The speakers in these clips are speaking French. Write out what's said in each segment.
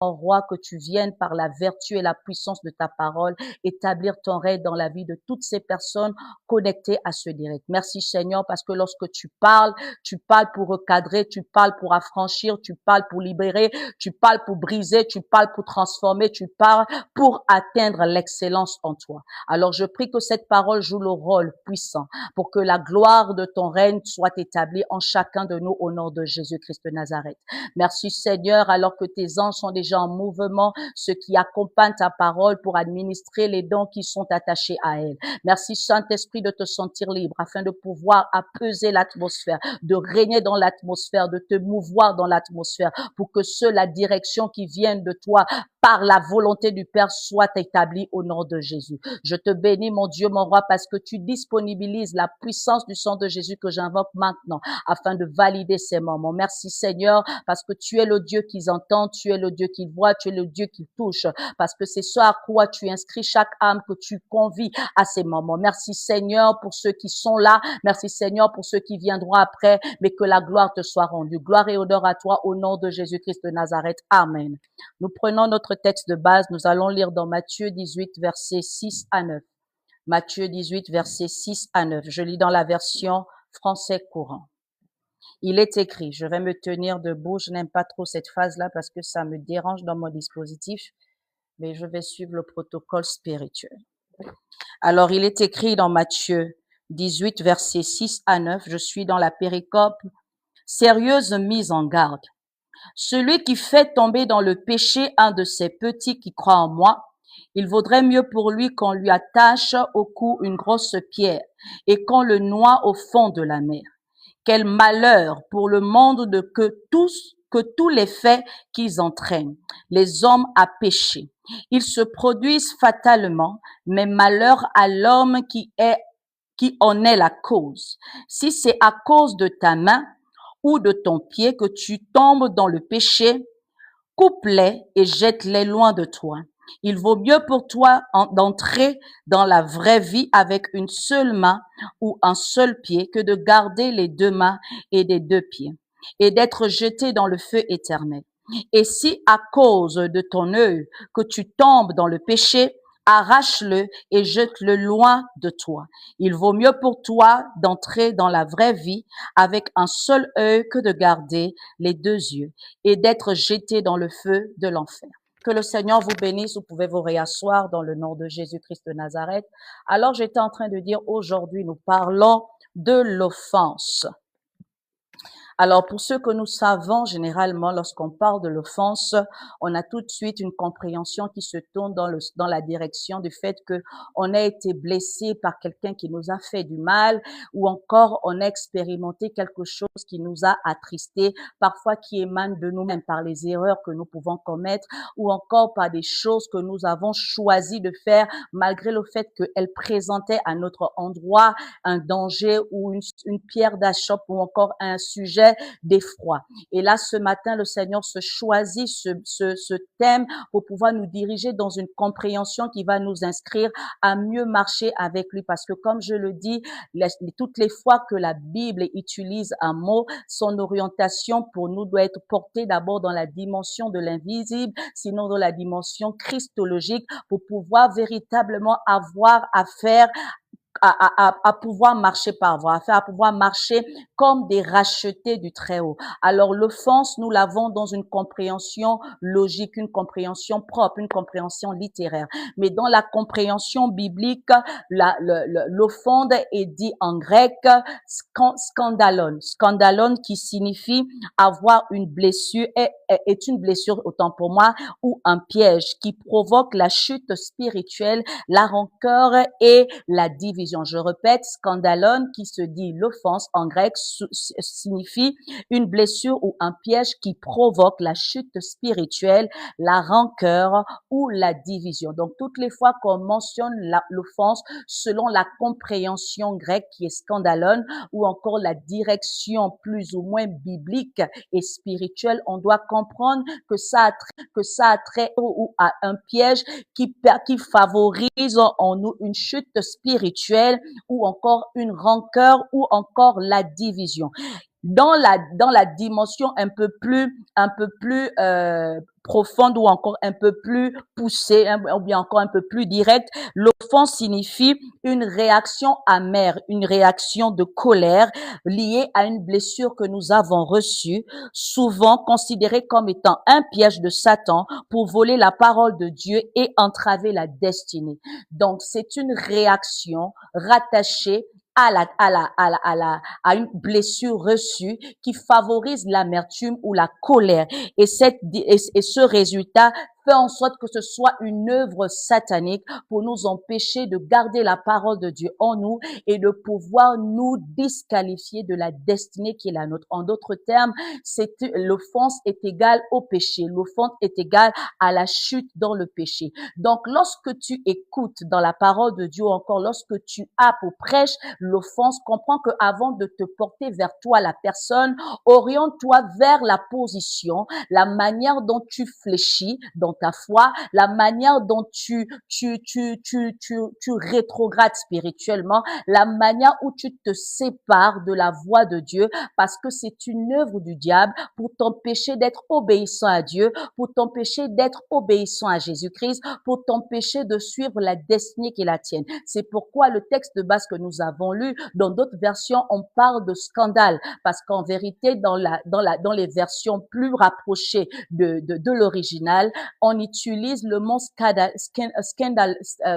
roi, que tu viennes par la vertu et la puissance de ta parole, établir ton règne dans la vie de toutes ces personnes connectées à ce direct. Merci Seigneur, parce que lorsque tu parles pour recadrer, tu parles pour affranchir, tu parles pour libérer, tu parles pour briser, tu parles pour transformer, tu parles pour atteindre l'excellence en toi. Alors je prie que cette parole joue le rôle puissant pour que la gloire de ton règne soit établie en chacun de nous au nom de Jésus-Christ de Nazareth. Merci Seigneur, alors que tes anges sont déjà en mouvement, ceux qui accompagnent ta parole pour administrer les dons qui sont attachés à elle. Merci Saint-Esprit de te sentir libre afin de pouvoir apaiser l'atmosphère, de régner dans l'atmosphère, de te mouvoir dans l'atmosphère pour que la direction qui vient de toi par la volonté du Père soit établie au nom de Jésus. Je te bénis mon Dieu, mon roi, parce que tu disponibilises la puissance du sang de Jésus que j'invoque maintenant afin de valider ces moments. Merci Seigneur, parce que tu es le Dieu qui entend, tu es le Dieu qui voit, tu es le Dieu qui touche, parce que c'est ce à quoi tu inscris chaque âme que tu convies à ces moments. Merci Seigneur pour ceux qui sont là, merci Seigneur pour ceux qui viendront après, mais que la gloire te soit rendue. Gloire et honneur à toi au nom de Jésus-Christ de Nazareth. Amen. Nous prenons notre texte de base, nous allons lire dans Matthieu 18, versets 6 à 9. Matthieu 18, versets 6 à 9. Je lis dans la version français courant. Il est écrit, je vais me tenir debout, je n'aime pas trop cette phase-là parce que ça me dérange dans mon dispositif, mais je vais suivre le protocole spirituel. Alors, il est écrit dans Matthieu 18, versets 6 à 9, je suis dans la péricope, sérieuse mise en garde. Celui qui fait tomber dans le péché un de ces petits qui croient en moi, il vaudrait mieux pour lui qu'on lui attache au cou une grosse pierre et qu'on le noie au fond de la mer. Quel malheur pour le monde que tous les faits qu'ils entraînent, les hommes à pécher. Ils se produisent fatalement, mais malheur à l'homme qui en est la cause. Si c'est à cause de ta main ou de ton pied que tu tombes dans le péché, coupe-les et jette-les loin de toi. Il vaut mieux pour toi d'entrer dans la vraie vie avec une seule main ou un seul pied que de garder les deux mains et les deux pieds et d'être jeté dans le feu éternel. Et si à cause de ton œil que tu tombes dans le péché, arrache-le et jette-le loin de toi. Il vaut mieux pour toi d'entrer dans la vraie vie avec un seul œil que de garder les deux yeux et d'être jeté dans le feu de l'enfer. Que le Seigneur vous bénisse, vous pouvez vous réasseoir dans le nom de Jésus-Christ de Nazareth. Alors j'étais en train de dire aujourd'hui, nous parlons de l'offense. Alors, pour ceux que nous savons, généralement, lorsqu'on parle de l'offense, on a tout de suite une compréhension qui se tourne dans la direction du fait que on a été blessé par quelqu'un qui nous a fait du mal, ou encore on a expérimenté quelque chose qui nous a attristé, parfois qui émane de nous-mêmes par les erreurs que nous pouvons commettre, ou encore par des choses que nous avons choisi de faire malgré le fait qu'elles présentaient à notre endroit un danger ou une pierre d'achoppe ou encore un sujet d'effroi. Et là, ce matin, le Seigneur se choisit ce thème pour pouvoir nous diriger dans une compréhension qui va nous inscrire à mieux marcher avec lui. Parce que comme je le dis, toutes les fois que la Bible utilise un mot, son orientation pour nous doit être portée d'abord dans la dimension de l'invisible, sinon dans la dimension christologique, pour pouvoir véritablement avoir affaire à pouvoir marcher par voie, à pouvoir marcher comme des rachetés du Très-Haut. Alors l'offense, nous l'avons dans une compréhension logique, une compréhension propre, une compréhension littéraire. Mais dans la compréhension biblique, l'offense est dit en grec scandalon. Scandalon qui signifie avoir une blessure, est une blessure autant pour moi, ou un piège qui provoque la chute spirituelle, la rancœur et la division. Je répète, scandalon qui se dit l'offense en grec signifie une blessure ou un piège qui provoque la chute spirituelle, la rancœur ou la division. Donc toutes les fois qu'on mentionne l'offense selon la compréhension grecque qui est scandalon ou encore la direction plus ou moins biblique et spirituelle, on doit comprendre que ça a trait ou à un piège qui favorise en nous une chute spirituelle ou encore une rancœur ou encore la division. Dans la dimension un peu plus profonde ou encore un peu plus poussée, ou bien encore un peu plus directe, l'offense signifie une réaction amère, une réaction de colère liée à une blessure que nous avons reçue, souvent considérée comme étant un piège de Satan pour voler la parole de Dieu et entraver la destinée. Donc, c'est une réaction rattachée à une blessure reçue qui favorise l'amertume ou la colère. Et ce résultat fait en sorte que ce soit une œuvre satanique pour nous empêcher de garder la parole de Dieu en nous et de pouvoir nous disqualifier de la destinée qui est la nôtre. En d'autres termes, l'offense est égale au péché. L'offense est égale à la chute dans le péché. Donc, lorsque tu écoutes dans la parole de Dieu, encore lorsque tu as pour prêche l'offense, comprends que avant de te porter vers toi, la personne, oriente-toi vers la position, la manière dont tu fléchis dans ta foi, la manière dont tu rétrogrades spirituellement, la manière où tu te sépares de la voix de Dieu, parce que c'est une œuvre du diable pour t'empêcher d'être obéissant à Dieu, pour t'empêcher d'être obéissant à Jésus-Christ, pour t'empêcher de suivre la destinée qui est la tienne. C'est pourquoi le texte de base que nous avons lu, dans d'autres versions, on parle de scandale, parce qu'en vérité, dans les versions plus rapprochées de l'original, on utilise le mot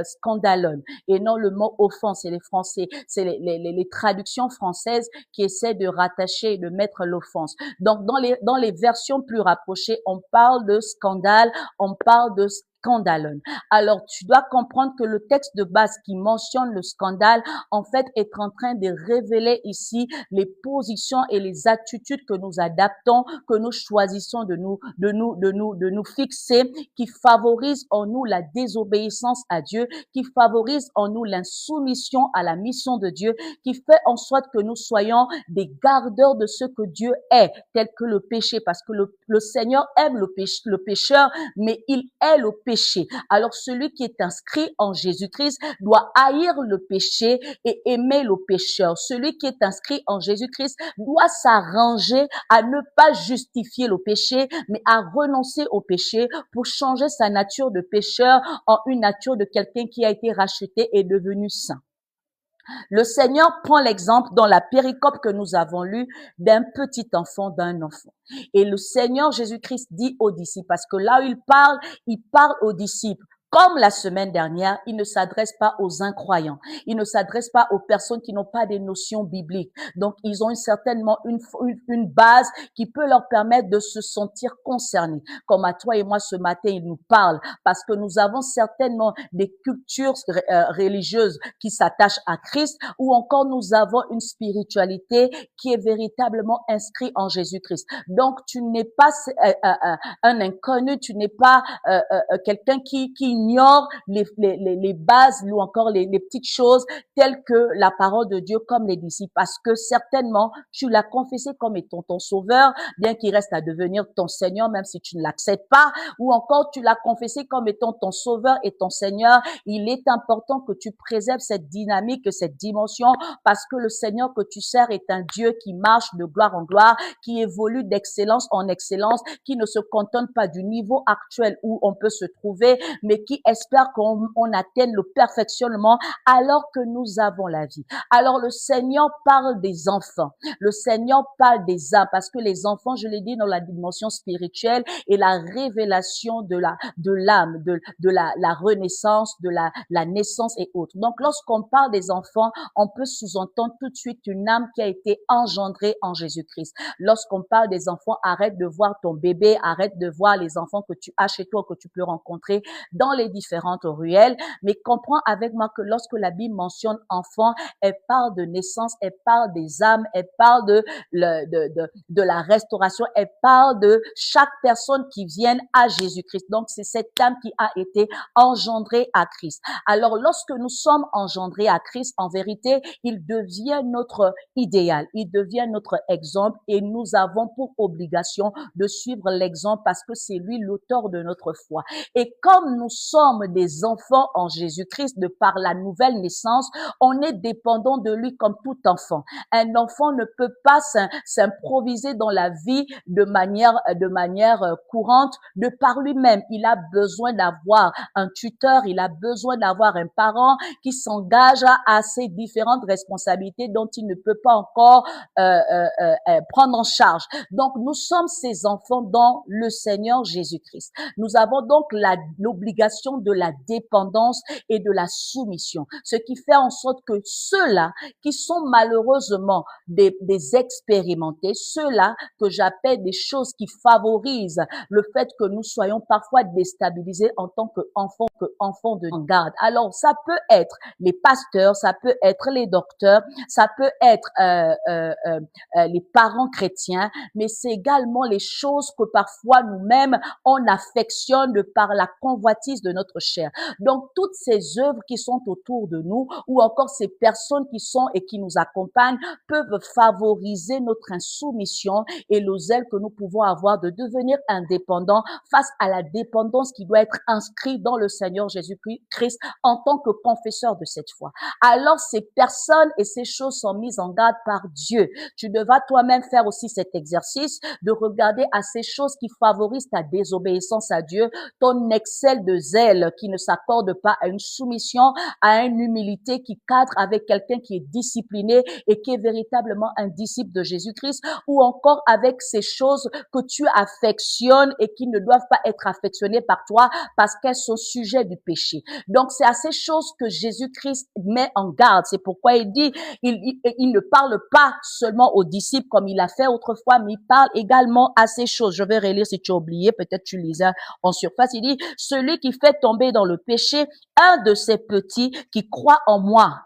scandalon et non le mot offense. C'est les Français, c'est les traductions françaises qui essaient de rattacher et de mettre l'offense. Donc, dans les versions plus rapprochées, on parle de scandale, on parle de scandalon. Alors, tu dois comprendre que le texte de base qui mentionne le scandale, en fait, est en train de révéler ici les positions et les attitudes que nous adaptons, que nous choisissons de nous fixer, qui favorisent en nous la désobéissance à Dieu, qui favorisent en nous l'insoumission à la mission de Dieu, qui fait en sorte que nous soyons des gardeurs de ce que Dieu est, tel que le péché, parce que le Seigneur aime le pécheur, mais il est le péché. Alors, celui qui est inscrit en Jésus-Christ doit haïr le péché et aimer le pécheur. Celui qui est inscrit en Jésus-Christ doit s'arranger à ne pas justifier le péché, mais à renoncer au péché pour changer sa nature de pécheur en une nature de quelqu'un qui a été racheté et devenu saint. Le Seigneur prend l'exemple dans la péricope que nous avons lue d'un petit enfant, d'un enfant. Et le Seigneur Jésus-Christ dit aux disciples, parce que là où il parle aux disciples. Comme la semaine dernière, il ne s'adresse pas aux incroyants. Il ne s'adresse pas aux personnes qui n'ont pas des notions bibliques. Donc, ils ont certainement une base qui peut leur permettre de se sentir concernés. Comme à toi et moi ce matin, il nous parle parce que nous avons certainement des cultures religieuses qui s'attachent à Christ ou encore nous avons une spiritualité qui est véritablement inscrite en Jésus-Christ. Donc, tu n'es pas un inconnu, tu n'es pas quelqu'un qui ignore les bases ou encore les petites choses telles que la parole de Dieu comme les disciples, parce que certainement tu l'as confessé comme étant ton sauveur, bien qu'il reste à devenir ton Seigneur même si tu ne l'acceptes pas, ou encore tu l'as confessé comme étant ton sauveur et ton Seigneur. Il est important que tu préserves cette dynamique, cette dimension, parce que le Seigneur que tu sers est un Dieu qui marche de gloire en gloire, qui évolue d'excellence en excellence, qui ne se contente pas du niveau actuel où on peut se trouver, mais qui espère qu'on atteigne le perfectionnement alors que nous avons la vie. Alors le Seigneur parle des enfants, le Seigneur parle des âmes, parce que les enfants, je l'ai dit, dans la dimension spirituelle et la révélation de l'âme, de la renaissance, de la naissance et autres. Donc lorsqu'on parle des enfants, on peut sous-entendre tout de suite une âme qui a été engendrée en Jésus-Christ. Lorsqu'on parle des enfants, arrête de voir ton bébé, arrête de voir les enfants que tu as chez toi, que tu peux rencontrer dans les différentes ruelles, mais comprends avec moi que lorsque la Bible mentionne enfant, elle parle de naissance, elle parle des âmes, elle parle de la restauration, elle parle de chaque personne qui vient à Jésus-Christ. Donc, c'est cette âme qui a été engendrée à Christ. Alors, lorsque nous sommes engendrés à Christ, en vérité, il devient notre idéal, il devient notre exemple et nous avons pour obligation de suivre l'exemple parce que c'est lui l'auteur de notre foi. Et comme nous sommes des enfants en Jésus-Christ de par la nouvelle naissance, on est dépendant de lui comme tout enfant. Un enfant ne peut pas s'improviser dans la vie de manière courante de par lui-même. Il a besoin d'avoir un tuteur, il a besoin d'avoir un parent qui s'engage à ces différentes responsabilités dont il ne peut pas encore prendre en charge. Donc, nous sommes ces enfants dans le Seigneur Jésus-Christ. Nous avons donc l'obligation de la dépendance et de la soumission, ce qui fait en sorte que ceux-là qui sont malheureusement des expérimentés, ceux-là que j'appelle des choses qui favorisent le fait que nous soyons parfois déstabilisés en tant qu'enfants de garde. Alors, ça peut être les pasteurs, ça peut être les docteurs, ça peut être les parents chrétiens, mais c'est également les choses que parfois nous-mêmes on affectionne de par la convoitise de notre chair. Donc, toutes ces œuvres qui sont autour de nous ou encore ces personnes qui sont et qui nous accompagnent peuvent favoriser notre insoumission et le zèle que nous pouvons avoir de devenir indépendants face à la dépendance qui doit être inscrite dans le Seigneur Jésus-Christ en tant que confesseur de cette foi. Alors, ces personnes et ces choses sont mises en garde par Dieu. Tu devras toi-même faire aussi cet exercice de regarder à ces choses qui favorisent ta désobéissance à Dieu, ton excès de zèle qui ne s'accorde pas à une soumission, à une humilité qui cadre avec quelqu'un qui est discipliné et qui est véritablement un disciple de Jésus-Christ, ou encore avec ces choses que tu affectionnes et qui ne doivent pas être affectionnées par toi parce qu'elles sont sujets du péché. Donc, c'est à ces choses que Jésus-Christ met en garde. C'est pourquoi il dit, il ne parle pas seulement aux disciples comme il a fait autrefois, mais il parle également à ces choses. Je vais relire si tu as oublié, peut-être tu lisais en surface. Il dit, celui qui fait tomber dans le péché un de ces petits qui croit en moi,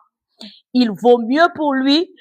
il vaut mieux pour lui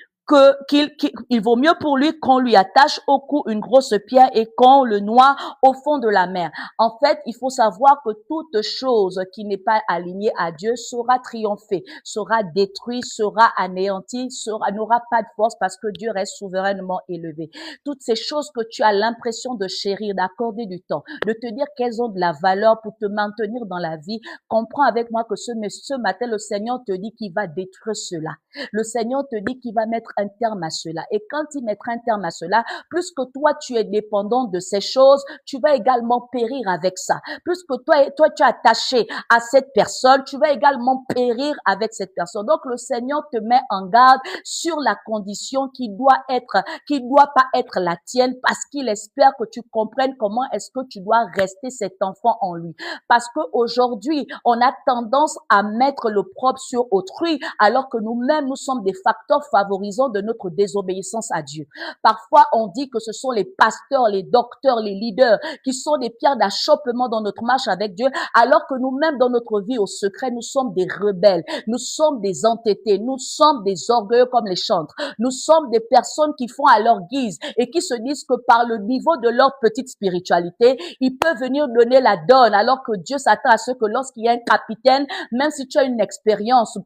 il vaut mieux pour lui qu'on lui attache au cou une grosse pierre et qu'on le noie au fond de la mer. En fait, il faut savoir que toute chose qui n'est pas alignée à Dieu sera triomphée, sera détruite, sera anéantie, n'aura pas de force parce que Dieu reste souverainement élevé. Toutes ces choses que tu as l'impression de chérir, d'accorder du temps, de te dire qu'elles ont de la valeur pour te maintenir dans la vie, comprends avec moi que ce matin, le Seigneur te dit qu'il va détruire cela. Le Seigneur te dit qu'il va mettre un terme à cela. Et quand il mettra un terme à cela, plus que toi, tu es dépendant de ces choses, tu vas également périr avec ça. Plus que toi, tu es attaché à cette personne, tu vas également périr avec cette personne. Donc, le Seigneur te met en garde sur la condition qui doit pas être la tienne parce qu'il espère que tu comprennes comment est-ce que tu dois rester cet enfant en lui. Parce que aujourd'hui, on a tendance à mettre le propre sur autrui alors que nous-mêmes, nous sommes des facteurs favorisants de notre désobéissance à Dieu. Parfois, on dit que ce sont les pasteurs, les docteurs, les leaders qui sont des pierres d'achoppement dans notre marche avec Dieu, alors que nous-mêmes, dans notre vie au secret, nous sommes des rebelles, nous sommes des entêtés, nous sommes des orgueilleux comme les chantres. Nous sommes des personnes qui font à leur guise et qui se disent que par le niveau de leur petite spiritualité, ils peuvent venir donner la donne, alors que Dieu s'attend à ce que lorsqu'il y a un capitaine, même si tu as une expérience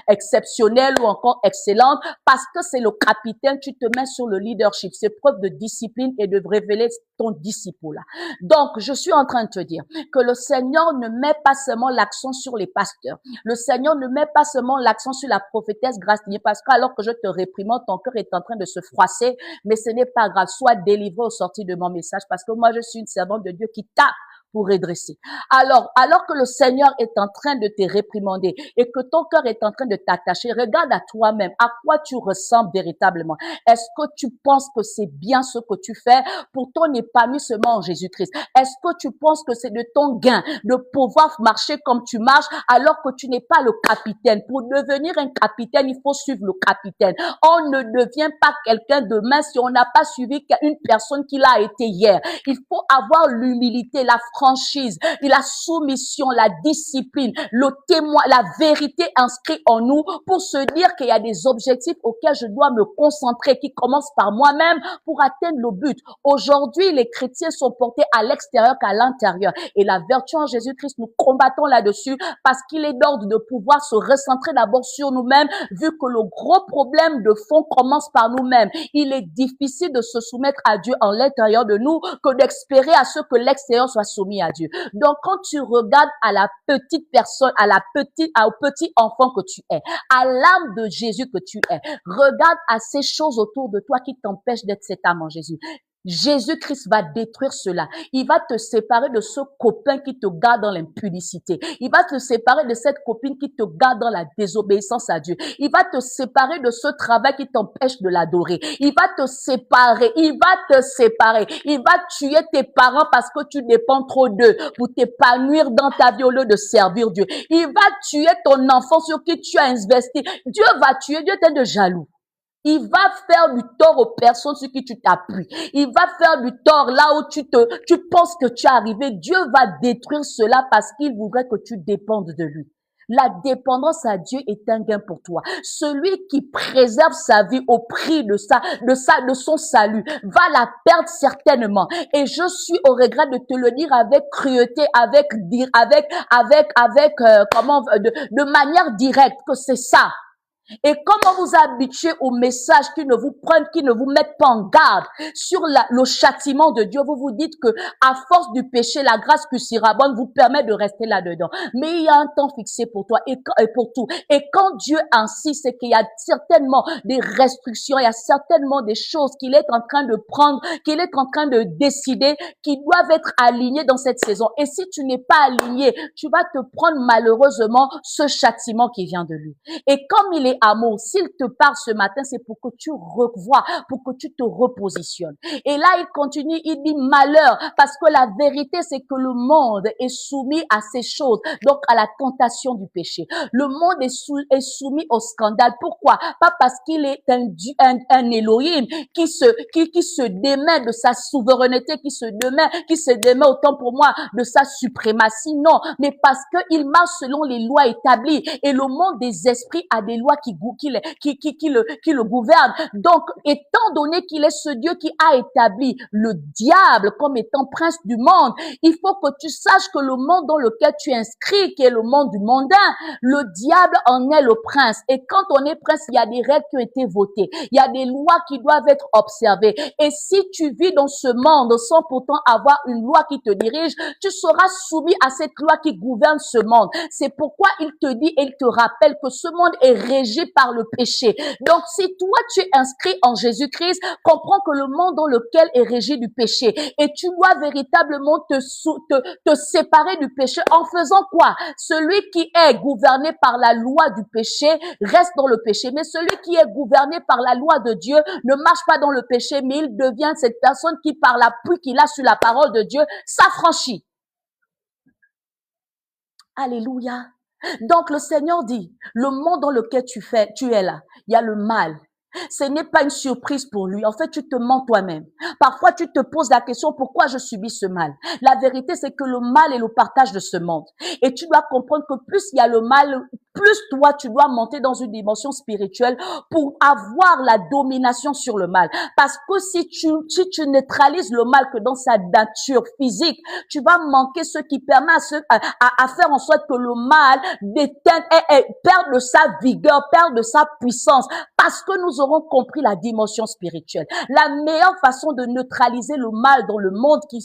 exceptionnelle ou encore excellente, parce que c'est le capitaine, tu te mets sur le leadership. C'est preuve de discipline et de révéler ton disciple là. Donc, je suis en train de te dire que le Seigneur ne met pas seulement l'accent sur les pasteurs. Le Seigneur ne met pas seulement l'accent sur la prophétesse Gracilier, parce qu'alors que je te réprimande, ton cœur est en train de se froisser, mais ce n'est pas grave. Sois délivré au sortir de mon message, parce que moi, je suis une servante de Dieu qui tape pour redresser. Alors que le Seigneur est en train de te réprimander et que ton cœur est en train de t'attacher, regarde à toi-même, à quoi tu ressembles véritablement. Est-ce que tu penses que c'est bien ce que tu fais pour ton épanouissement en Jésus-Christ? Est-ce que tu penses que c'est de ton gain de pouvoir marcher comme tu marches alors que tu n'es pas le capitaine? Pour devenir un capitaine, il faut suivre le capitaine. On ne devient pas quelqu'un demain si on n'a pas suivi une personne qui l'a été hier. Il faut avoir l'humilité, la franchise, la soumission, la discipline, le témoin, la vérité inscrite en nous pour se dire qu'il y a des objectifs auxquels je dois me concentrer, qui commencent par moi-même pour atteindre le but. Aujourd'hui, les chrétiens sont portés à l'extérieur qu'à l'intérieur. Et la vertu en Jésus-Christ, nous combattons là-dessus parce qu'il est d'ordre de pouvoir se recentrer d'abord sur nous-mêmes, vu que le gros problème de fond commence par nous-mêmes. Il est difficile de se soumettre à Dieu en l'intérieur de nous que d'espérer à ce que l'extérieur soit soumis soumis à Dieu. Donc, quand tu regardes à la petite personne, au petit enfant que tu es, à l'âme de Jésus que tu es, regarde à ces choses autour de toi qui t'empêchent d'être cette âme en Jésus. Jésus-Christ va détruire cela. Il va te séparer de ce copain qui te garde dans l'impudicité. Il va te séparer de cette copine qui te garde dans la désobéissance à Dieu. Il va te séparer de ce travail qui t'empêche de l'adorer. Il va te séparer. Il va tuer tes parents parce que tu dépends trop d'eux pour t'épanouir dans ta vie au lieu de servir Dieu. Il va tuer ton enfant sur qui tu as investi. Dieu va tuer. Dieu t'aide de jaloux. Il va faire du tort aux personnes sur qui tu t'appuies. Il va faire du tort là où tu penses que tu es arrivé. Dieu va détruire cela parce qu'il voudrait que tu dépendes de lui. La dépendance à Dieu est un gain pour toi. Celui qui préserve sa vie au prix de son salut va la perdre certainement. Et je suis au regret de te le dire avec cruauté, de manière directe que c'est ça. Et comme on vous a habitué aux messages qui ne vous mettent pas en garde sur le châtiment de Dieu, vous vous dites que à force du péché, la grâce qui surabonde vous permet de rester là-dedans. Mais il y a un temps fixé pour toi et pour tout. Et quand Dieu insiste, c'est qu'il y a certainement des restrictions, il y a certainement des choses qu'il est en train de prendre, qu'il est en train de décider, qui doivent être alignées dans cette saison. Et si tu n'es pas aligné, tu vas te prendre malheureusement ce châtiment qui vient de lui. Et comme il est amour, s'il te parle ce matin, c'est pour que tu revoies, pour que tu te repositionnes. Et là, il continue, il dit malheur, parce que la vérité, c'est que le monde est soumis à ces choses, donc à la tentation du péché. Le monde est soumis au scandale. Pourquoi? Pas parce qu'il est un Elohim qui se démet de sa souveraineté, qui se démet autant pour moi de sa suprématie, non, mais parce qu'il marche selon les lois établies. Et le monde des esprits a des lois qui le gouvernent. Donc, étant donné qu'il est ce Dieu qui a établi le diable comme étant prince du monde, il faut que tu saches que le monde dans lequel tu es inscrit, qui est le monde du mondain, le diable en est le prince. Et quand on est prince, il y a des règles qui ont été votées. Il y a des lois qui doivent être observées. Et si tu vis dans ce monde sans pourtant avoir une loi qui te dirige, tu seras soumis à cette loi qui gouverne ce monde. C'est pourquoi il te dit et il te rappelle que ce monde est régi par le péché. Donc, si toi, tu es inscrit en Jésus-Christ, comprends que le monde dans lequel est régi du péché. Et tu dois véritablement te séparer du péché en faisant quoi? Celui qui est gouverné par la loi du péché reste dans le péché. Mais celui qui est gouverné par la loi de Dieu ne marche pas dans le péché, mais il devient cette personne qui, par l'appui qu'il a sur la parole de Dieu, s'affranchit. Alléluia. Donc le Seigneur dit, le monde dans lequel tu es là, il y a le mal. Ce n'est pas une surprise pour lui. En fait, tu te mens toi-même. Parfois, tu te poses la question, pourquoi je subis ce mal? La vérité, c'est que le mal est le partage de ce monde. Et tu dois comprendre que plus il y a le mal, plus toi, tu dois monter dans une dimension spirituelle pour avoir la domination sur le mal. Parce que si tu neutralises le mal que dans sa nature physique, tu vas manquer ce qui permet à faire en sorte que le mal perde de sa vigueur, perde de sa puissance. Parce que nous aurons compris la dimension spirituelle. La meilleure façon de neutraliser le mal dans le monde qui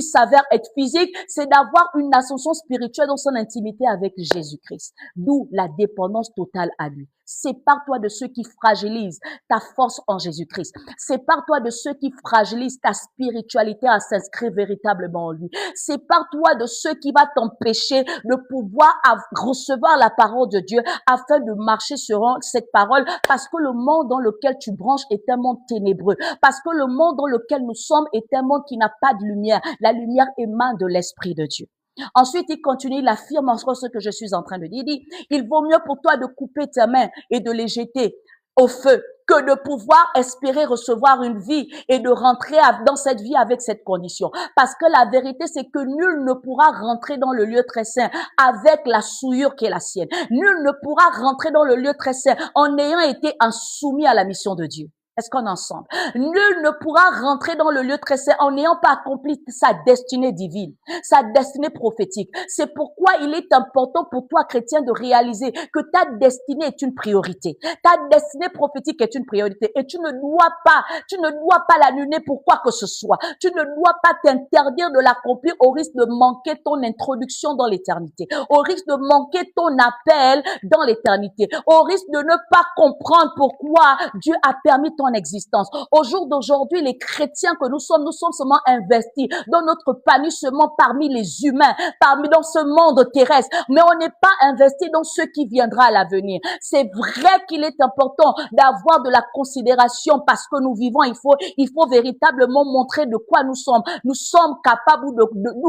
s'avère être physique, c'est d'avoir une ascension spirituelle dans son intimité avec Jésus-Christ. D'où la dépendance totale à lui. Sépare-toi de ceux qui fragilisent ta force en Jésus-Christ. Sépare-toi de ceux qui fragilisent ta spiritualité à s'inscrire véritablement en lui. Sépare-toi de ceux qui vont t'empêcher de pouvoir recevoir la parole de Dieu afin de marcher sur cette parole, parce que le monde dans lequel tu branches est un monde ténébreux. Parce que le monde dans lequel nous sommes est un monde qui n'a pas de lumière. La lumière émane de l'Esprit de Dieu. Ensuite, il continue, il affirme encore ce que je suis en train de dire. Il dit, il vaut mieux pour toi de couper tes mains et de les jeter au feu que de pouvoir espérer recevoir une vie et de rentrer dans cette vie avec cette condition. Parce que la vérité, c'est que nul ne pourra rentrer dans le lieu très saint avec la souillure qui est la sienne. Nul ne pourra rentrer dans le lieu très saint en ayant été insoumis à la mission de Dieu. Est-ce qu'on est ensemble? Nul ne pourra rentrer dans le lieu très saint en n'ayant pas accompli sa destinée divine, sa destinée prophétique. C'est pourquoi il est important pour toi, chrétien, de réaliser que ta destinée est une priorité. Ta destinée prophétique est une priorité et tu ne dois pas l'annuler pour quoi que ce soit. Tu ne dois pas t'interdire de l'accomplir au risque de manquer ton introduction dans l'éternité, au risque de manquer ton appel dans l'éternité, au risque de ne pas comprendre pourquoi Dieu a permis ton existence. Au jour d'aujourd'hui, les chrétiens que nous sommes seulement investis dans notre panissement parmi les humains, dans ce monde terrestre, mais on n'est pas investi dans ce qui viendra à l'avenir. C'est vrai qu'il est important d'avoir de la considération parce que nous vivons, il faut véritablement montrer de quoi nous sommes. Nous sommes capables d'où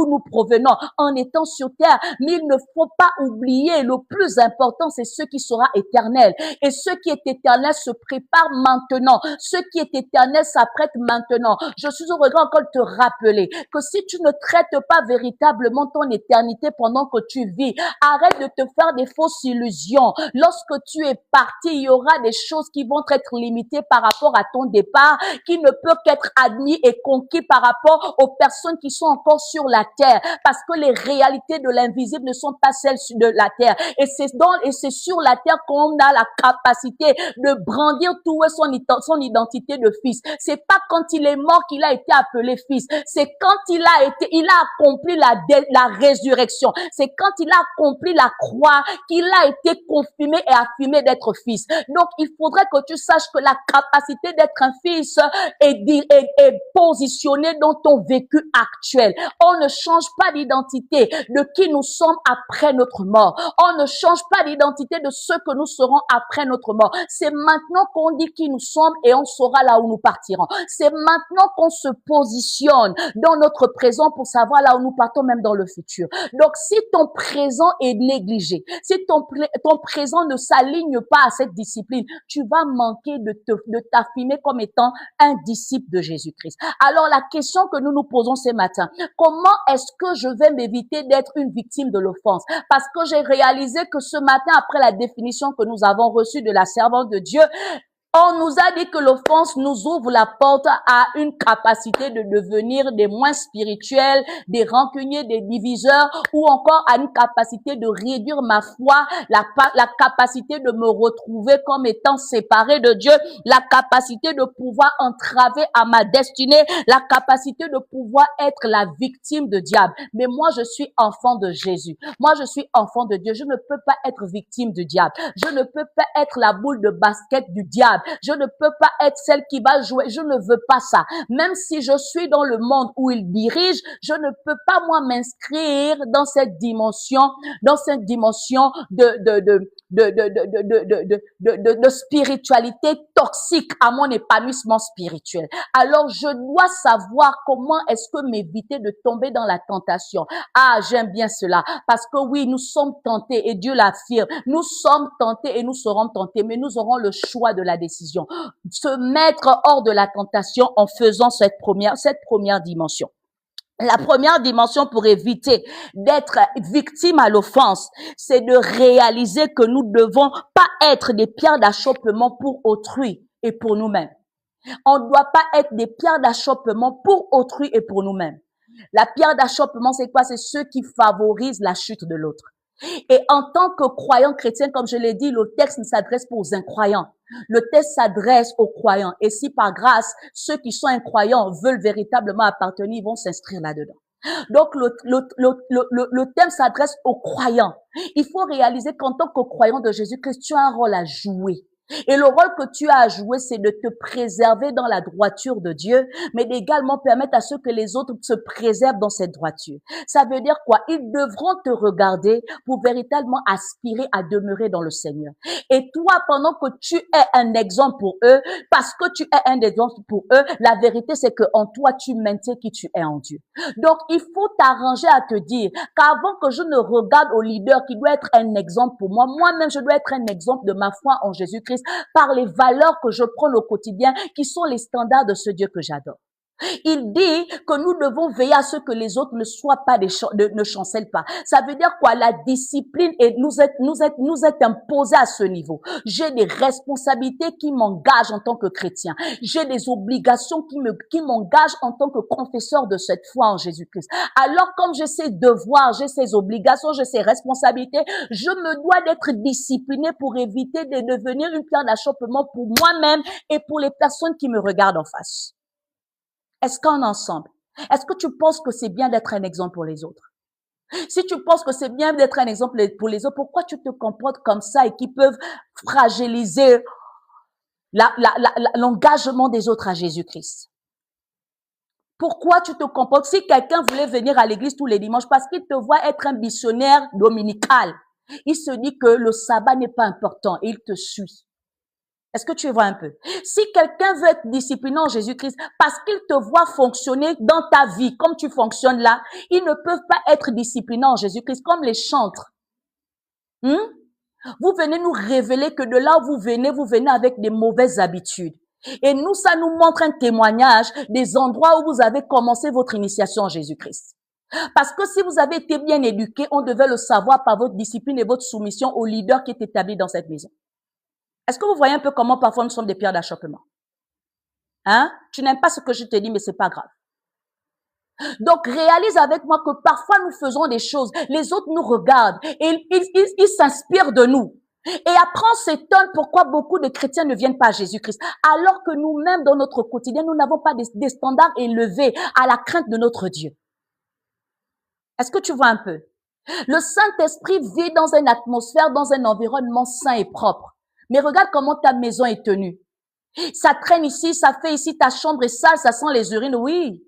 nous provenons en étant sur terre, mais il ne faut pas oublier, le plus important, c'est ce qui sera éternel. Et ce qui est éternel se prépare maintenant. Ce qui est éternel s'apprête maintenant. Je suis au regret encore de te rappeler que si tu ne traites pas véritablement ton éternité pendant que tu vis, arrête de te faire des fausses illusions. Lorsque tu es parti, il y aura des choses qui vont être limitées par rapport à ton départ, qui ne peut qu'être admis et conquis par rapport aux personnes qui sont encore sur la terre, parce que les réalités de l'invisible ne sont pas celles de la terre. Et c'est sur la terre qu'on a la capacité de brandir tout son identité de fils. C'est pas quand il est mort qu'il a été appelé fils. C'est quand il a accompli la résurrection. C'est quand il a accompli la croix qu'il a été confirmé et affirmé d'être fils. Donc, il faudrait que tu saches que la capacité d'être un fils est positionnée dans ton vécu actuel. On ne change pas d'identité de qui nous sommes après notre mort. On ne change pas d'identité de ce que nous serons après notre mort. C'est maintenant qu'on dit qui nous sommes et on saura là où nous partirons. C'est maintenant qu'on se positionne dans notre présent pour savoir là où nous partons même dans le futur. Donc, si ton présent est négligé, si ton présent ne s'aligne pas à cette discipline, tu vas manquer de t'affirmer comme étant un disciple de Jésus-Christ. Alors, la question que nous nous posons ce matin, comment est-ce que je vais m'éviter d'être une victime de l'offense? Parce que j'ai réalisé que ce matin, après la définition que nous avons reçue de la servante de Dieu, on nous a dit que l'offense nous ouvre la porte à une capacité de devenir des moins spirituels, des rancuniers, des diviseurs, ou encore à une capacité de réduire ma foi, la capacité de me retrouver comme étant séparé de Dieu, la capacité de pouvoir entraver à ma destinée, la capacité de pouvoir être la victime de diable. Mais moi, je suis enfant de Jésus. Moi, je suis enfant de Dieu. Je ne peux pas être victime du diable. Je ne peux pas être la boule de basket du diable. Je ne peux pas être celle qui va jouer. Je ne veux pas ça. Même si je suis dans le monde où il dirige, je ne peux pas moi m'inscrire dans cette dimension de spiritualité toxique à mon épanouissement spirituel. Alors, je dois savoir comment est-ce que m'éviter de tomber dans la tentation. Ah, j'aime bien cela. Parce que oui, nous sommes tentés et Dieu l'affirme. Nous sommes tentés et nous serons tentés, mais nous aurons le choix de la décision. Se mettre hors de la tentation en faisant cette première dimension. La première dimension pour éviter d'être victime à l'offense, c'est de réaliser que nous ne devons pas être des pierres d'achoppement pour autrui et pour nous-mêmes. On ne doit pas être des pierres d'achoppement pour autrui et pour nous-mêmes. La pierre d'achoppement, c'est quoi? C'est ceux qui favorisent la chute de l'autre. Et en tant que croyant chrétien, comme je l'ai dit, le texte ne s'adresse pas aux incroyants. Le texte s'adresse aux croyants. Et si par grâce, ceux qui sont incroyants veulent véritablement appartenir, ils vont s'inscrire là-dedans. Donc, le thème s'adresse aux croyants. Il faut réaliser qu'en tant que croyant de Jésus-Christ, tu as un rôle à jouer. Et le rôle que tu as à jouer, c'est de te préserver dans la droiture de Dieu, mais d'également permettre à ceux que les autres se préservent dans cette droiture. Ça veut dire quoi? Ils devront te regarder pour véritablement aspirer à demeurer dans le Seigneur. Et toi, pendant que tu es un exemple pour eux, parce que tu es un exemple pour eux, la vérité, c'est que en toi, tu maintiens qui tu es en Dieu. Donc, il faut t'arranger à te dire qu'avant que je ne regarde au leader qui doit être un exemple pour moi, moi-même, je dois être un exemple de ma foi en Jésus-Christ par les valeurs que je prends au quotidien, qui sont les standards de ce Dieu que j'adore. Il dit que nous devons veiller à ce que les autres ne soient pas ne chancellent pas. Ça veut dire quoi? La discipline nous est imposée à ce niveau. J'ai des responsabilités qui m'engagent en tant que chrétien. J'ai des obligations qui m'engagent en tant que confesseur de cette foi en Jésus-Christ. Alors, comme j'ai ces devoirs, j'ai ces obligations, j'ai ces responsabilités, je me dois d'être discipliné pour éviter de devenir une pierre d'achoppement pour moi-même et pour les personnes qui me regardent en face. Est-ce qu'en ensemble, est-ce que tu penses que c'est bien d'être un exemple pour les autres? Si tu penses que c'est bien d'être un exemple pour les autres, pourquoi tu te comportes comme ça et qui peuvent fragiliser l'engagement des autres à Jésus-Christ? Pourquoi tu te comportes? Si quelqu'un voulait venir à l'église tous les dimanches parce qu'il te voit être un missionnaire dominical, il se dit que le sabbat n'est pas important et il te suit. Est-ce que tu vois un peu? Si quelqu'un veut être discipliné en Jésus-Christ parce qu'il te voit fonctionner dans ta vie comme tu fonctionnes là, ils ne peuvent pas être disciplinés en Jésus-Christ comme les chantres. Vous venez nous révéler que de là où vous venez avec des mauvaises habitudes. Et nous, ça nous montre un témoignage des endroits où vous avez commencé votre initiation en Jésus-Christ. Parce que si vous avez été bien éduqué, on devait le savoir par votre discipline et votre soumission au leader qui est établi dans cette maison. Est-ce que vous voyez un peu comment parfois nous sommes des pierres d'achoppement? Tu n'aimes pas ce que je te dis, mais c'est pas grave. Donc, réalise avec moi que parfois nous faisons des choses, les autres nous regardent et ils s'inspirent de nous. Et après, on s'étonne pourquoi beaucoup de chrétiens ne viennent pas à Jésus-Christ. Alors que nous-mêmes, dans notre quotidien, nous n'avons pas des standards élevés à la crainte de notre Dieu. Est-ce que tu vois un peu? Le Saint-Esprit vit dans une atmosphère, dans un environnement sain et propre. Mais regarde comment ta maison est tenue. Ça traîne ici, ça fait ici, ta chambre est sale, ça sent les urines, oui.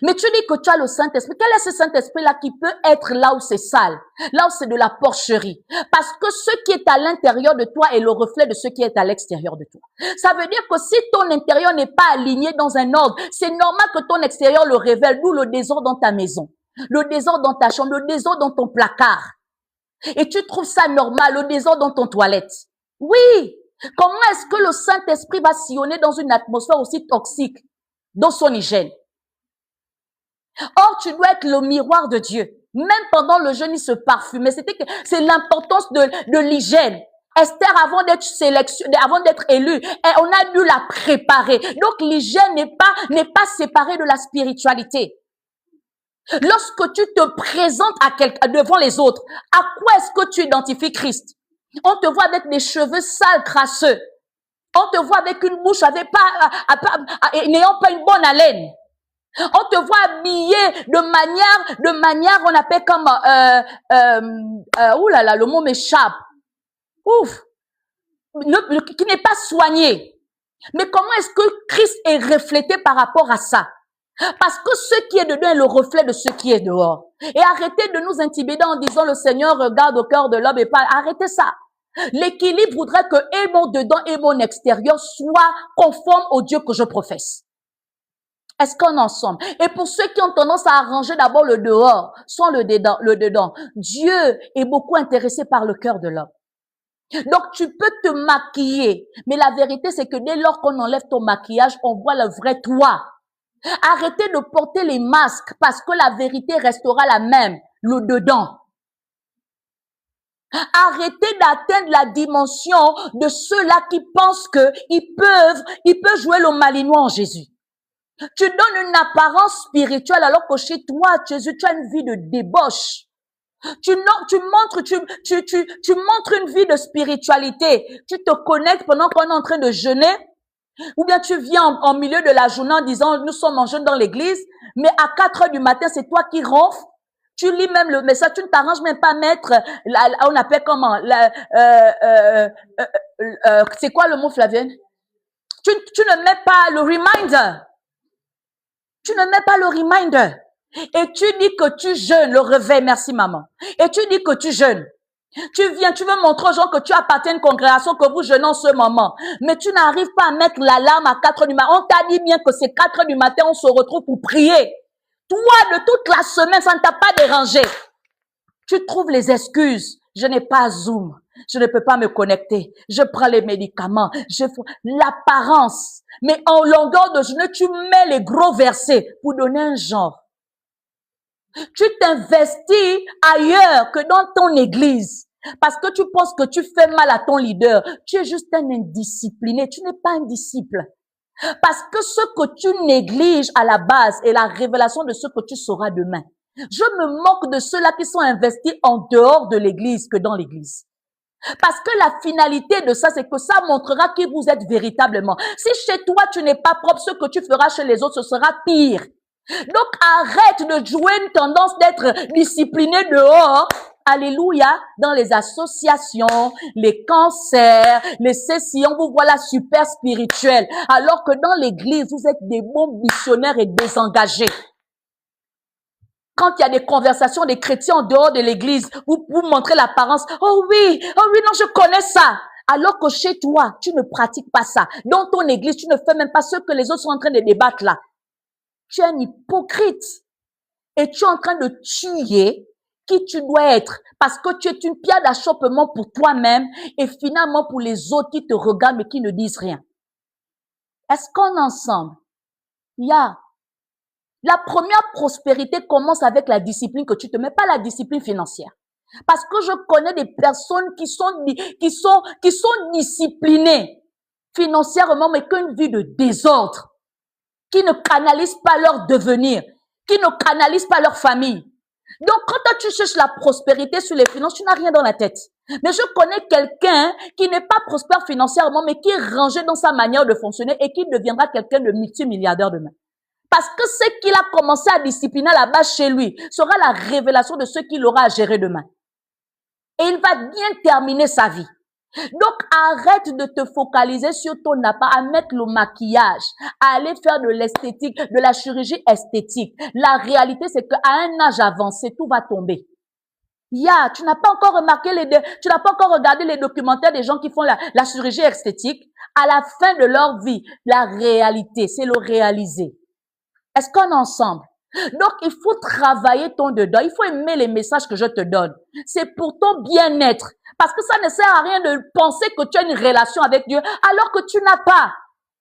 Mais tu dis que tu as le Saint-Esprit. Quel est ce Saint-Esprit-là qui peut être là où c'est sale, là où c'est de la porcherie? Parce que ce qui est à l'intérieur de toi est le reflet de ce qui est à l'extérieur de toi. Ça veut dire que si ton intérieur n'est pas aligné dans un ordre, c'est normal que ton extérieur le révèle, d'où le désordre dans ta maison, le désordre dans ta chambre, le désordre dans ton placard. Et tu trouves ça normal, le désordre dans ton toilette. Oui. Comment est-ce que le Saint-Esprit va sillonner dans une atmosphère aussi toxique, dans son hygiène? Or, tu dois être le miroir de Dieu. Même pendant le jeûne, il se parfumait. C'est l'importance de l'hygiène. Esther, avant d'être sélectionnée, avant d'être élue, on a dû la préparer. Donc, l'hygiène n'est pas séparée de la spiritualité. Lorsque tu te présentes devant les autres, à quoi est-ce que tu identifies Christ? On te voit avec des cheveux sales, crasseux. On te voit avec une bouche n'ayant pas une bonne haleine. On te voit habillé de manière, on appelle comme, le mot m'échappe. Ouf. Qui n'est pas soigné. Mais comment est-ce que Christ est reflété par rapport à ça? Parce que ce qui est dedans est le reflet de ce qui est dehors. Et arrêtez de nous intimider en disant le Seigneur regarde au cœur de l'homme et pas, arrêtez ça. L'équilibre voudrait que et mon dedans et mon extérieur soient conformes au Dieu que je professe. Est-ce qu'on est ensemble? Et pour ceux qui ont tendance à arranger d'abord le dehors, sans le dedans, Dieu est beaucoup intéressé par le cœur de l'homme. Donc, tu peux te maquiller, mais la vérité, c'est que dès lors qu'on enlève ton maquillage, on voit le vrai toi. Arrêtez de porter les masques parce que la vérité restera la même, le dedans. Arrêtez d'atteindre la dimension de ceux-là qui pensent qu'ils peuvent jouer le malinois en Jésus. Tu donnes une apparence spirituelle alors que chez toi, Jésus, tu as une vie de débauche. Tu montres une vie de spiritualité. Tu te connectes pendant qu'on est en train de jeûner. Ou bien tu viens en milieu de la journée en disant, nous sommes en jeûne dans l'église, mais à 4 heures du matin, c'est toi qui ronfles. Tu lis même le message, tu ne t'arranges même pas à mettre, on appelle comment, c'est quoi le mot, Flavienne? Tu ne mets pas le reminder. Tu ne mets pas le reminder. Et tu dis que tu jeûnes, le réveil, merci maman. Et tu dis que tu jeûnes. Tu viens, tu veux montrer aux gens que tu appartiens à une congrégation, que vous jeûnez en ce moment. Mais tu n'arrives pas à mettre l'alarme à 4 heures du matin. On t'a dit bien que c'est 4 heures du matin, on se retrouve pour prier. Toi, de toute la semaine, ça ne t'a pas dérangé. Tu trouves les excuses. Je n'ai pas Zoom. Je ne peux pas me connecter. Je prends les médicaments. L'apparence. Mais en longueur de journée, tu mets les gros versets pour donner un genre. Tu t'investis ailleurs que dans ton église. Parce que tu penses que tu fais mal à ton leader. Tu es juste un indiscipliné. Tu n'es pas un disciple. Parce que ce que tu négliges à la base est la révélation de ce que tu sauras demain. Je me moque de ceux-là qui sont investis en dehors de l'église que dans l'église. Parce que la finalité de ça, c'est que ça montrera qui vous êtes véritablement. Si chez toi, tu n'es pas propre, ce que tu feras chez les autres, ce sera pire. Donc, arrête de jouer une tendance d'être discipliné dehors. Alléluia, dans les associations, les cancers, les sessions, vous voilà super spirituels. Alors que dans l'église, vous êtes des bons missionnaires et désengagés. Quand il y a des conversations des chrétiens en dehors de l'église, vous montrez l'apparence. Oh oui, non, je connais ça. Alors que chez toi, tu ne pratiques pas ça. Dans ton église, tu ne fais même pas ce que les autres sont en train de débattre là. Tu es un hypocrite. Et tu es en train de tuer qui tu dois être. Parce que tu es une pierre d'achoppement pour toi-même et finalement pour les autres qui te regardent mais qui ne disent rien. Est-ce qu'on ensemble? La première prospérité commence avec la discipline que tu te mets, pas la discipline financière. Parce que je connais des personnes qui sont disciplinées financièrement, mais qui ont une vie de désordre, qui ne canalisent pas leur devenir, qui ne canalisent pas leur famille. Donc, quand toi, tu cherches la prospérité sur les finances, tu n'as rien dans la tête. Mais je connais quelqu'un qui n'est pas prospère financièrement, mais qui est rangé dans sa manière de fonctionner et qui deviendra quelqu'un de multimilliardaire demain. Parce que ce qu'il a commencé à discipliner là-bas chez lui sera la révélation de ce qu'il aura à gérer demain. Et il va bien terminer sa vie. Donc, arrête de te focaliser sur ton appart, à mettre le maquillage, à aller faire de l'esthétique, de la chirurgie esthétique. La réalité, c'est qu'à un âge avancé, tout va tomber. Tu n'as pas encore remarqué tu n'as pas encore regardé les documentaires des gens qui font la chirurgie esthétique. À la fin de leur vie, la réalité, c'est le réaliser. Est-ce qu'on est ensemble? Donc, il faut travailler ton dedans. Il faut aimer les messages que je te donne. C'est pour ton bien-être. Parce que ça ne sert à rien de penser que tu as une relation avec Dieu alors que tu n'as pas.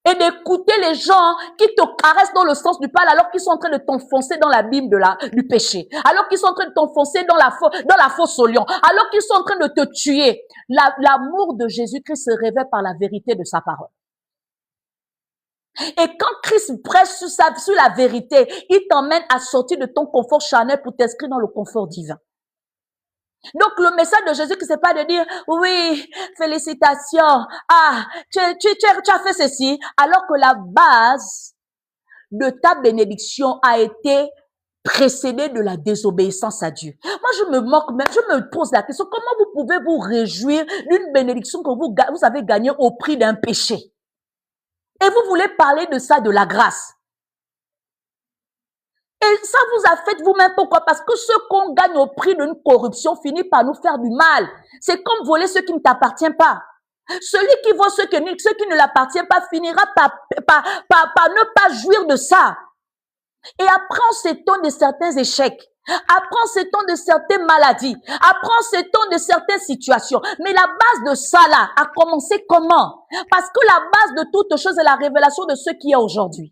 Et d'écouter les gens qui te caressent dans le sens du poil alors qu'ils sont en train de t'enfoncer dans l'abîme du péché. Alors qu'ils sont en train de t'enfoncer dans la fosse au lion. Alors qu'ils sont en train de te tuer. L'amour de Jésus-Christ se révèle par la vérité de sa parole. Et quand Christ prêche sur la vérité, il t'emmène à sortir de ton confort charnel pour t'inscrire dans le confort divin. Donc, le message de Jésus, c'est pas de dire, oui, félicitations, tu as fait ceci, alors que la base de ta bénédiction a été précédée de la désobéissance à Dieu. Moi, je me moque même, je me pose la question, comment vous pouvez vous réjouir d'une bénédiction que vous avez gagnée au prix d'un péché? Et vous voulez parler de ça, de la grâce. Et ça vous affecte vous-même. Pourquoi? Parce que ce qu'on gagne au prix d'une corruption finit par nous faire du mal. C'est comme voler ce qui ne t'appartient pas. Celui qui vole ce qui ne l'appartient pas finira par ne pas jouir de ça. Et après, on s'étonne de certains échecs. Après, on s'étonne de certaines maladies. Après, on s'étonne de certaines situations. Mais la base de ça, là, a commencé comment? Parce que la base de toute chose est la révélation de ce qui est aujourd'hui.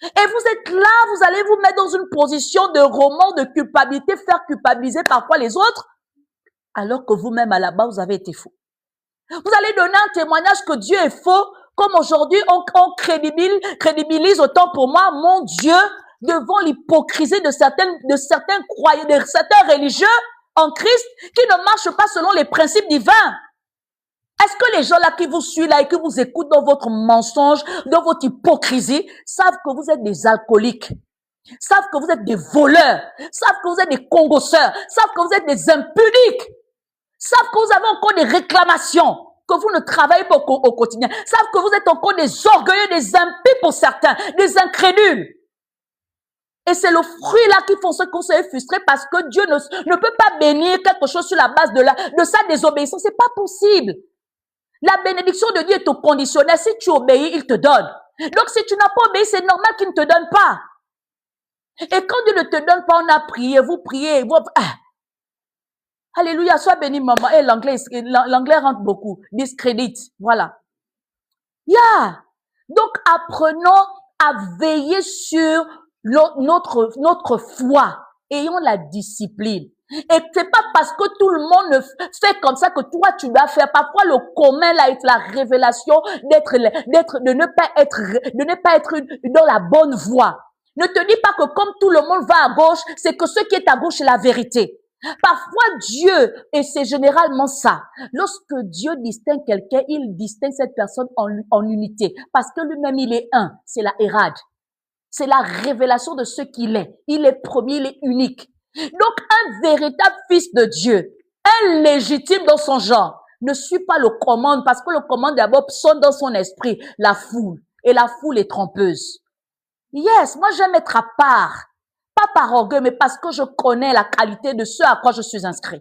Et vous êtes là, vous allez vous mettre dans une position de roman, de culpabilité, faire culpabiliser parfois les autres, alors que vous-même, à la base, vous avez été faux. Vous allez donner un témoignage que Dieu est faux, comme aujourd'hui, on crédibilise autant pour moi, mon Dieu, devant l'hypocrisie de certains croyants, de certains religieux en Christ, qui ne marchent pas selon les principes divins. Est-ce que les gens là qui vous suivent là et qui vous écoutent dans votre mensonge, dans votre hypocrisie, savent que vous êtes des alcooliques, savent que vous êtes des voleurs, savent que vous êtes des congosseurs, savent que vous êtes des impudiques, savent que vous avez encore des réclamations, que vous ne travaillez pas au quotidien, savent que vous êtes encore des orgueilleux, des impies pour certains, des incrédules. Et c'est le fruit là qui font ce qu'on s'est frustré parce que Dieu ne peut pas bénir quelque chose sur la base de sa désobéissance. C'est pas possible. La bénédiction de Dieu est au conditionnel. Si tu obéis, il te donne. Donc, si tu n'as pas obéi, c'est normal qu'il ne te donne pas. Et quand Dieu ne te donne pas, on a prié, vous priez. Alléluia, sois béni, maman. Et l'anglais rentre beaucoup. Discrédite. Voilà. Yeah. Donc, apprenons à veiller sur notre foi. Ayons la discipline. Et c'est pas parce que tout le monde fait comme ça que toi tu dois faire. Parfois le commun là est la révélation de ne pas être dans la bonne voie. Ne te dis pas que comme tout le monde va à gauche, c'est que ce qui est à gauche est la vérité. Parfois Dieu, et c'est généralement ça, lorsque Dieu distingue quelqu'un, il distingue cette personne en unité. Parce que lui-même il est un, c'est la Hérade. C'est la révélation de ce qu'il est. Il est premier, il est unique. Donc, un véritable fils de Dieu, un légitime dans son genre, ne suit pas le commande parce que le commande d'abord sonne dans son esprit la foule. Et la foule est trompeuse. Yes, moi j'aime être à part. Pas par orgueil, mais parce que je connais la qualité de ce à quoi je suis inscrit.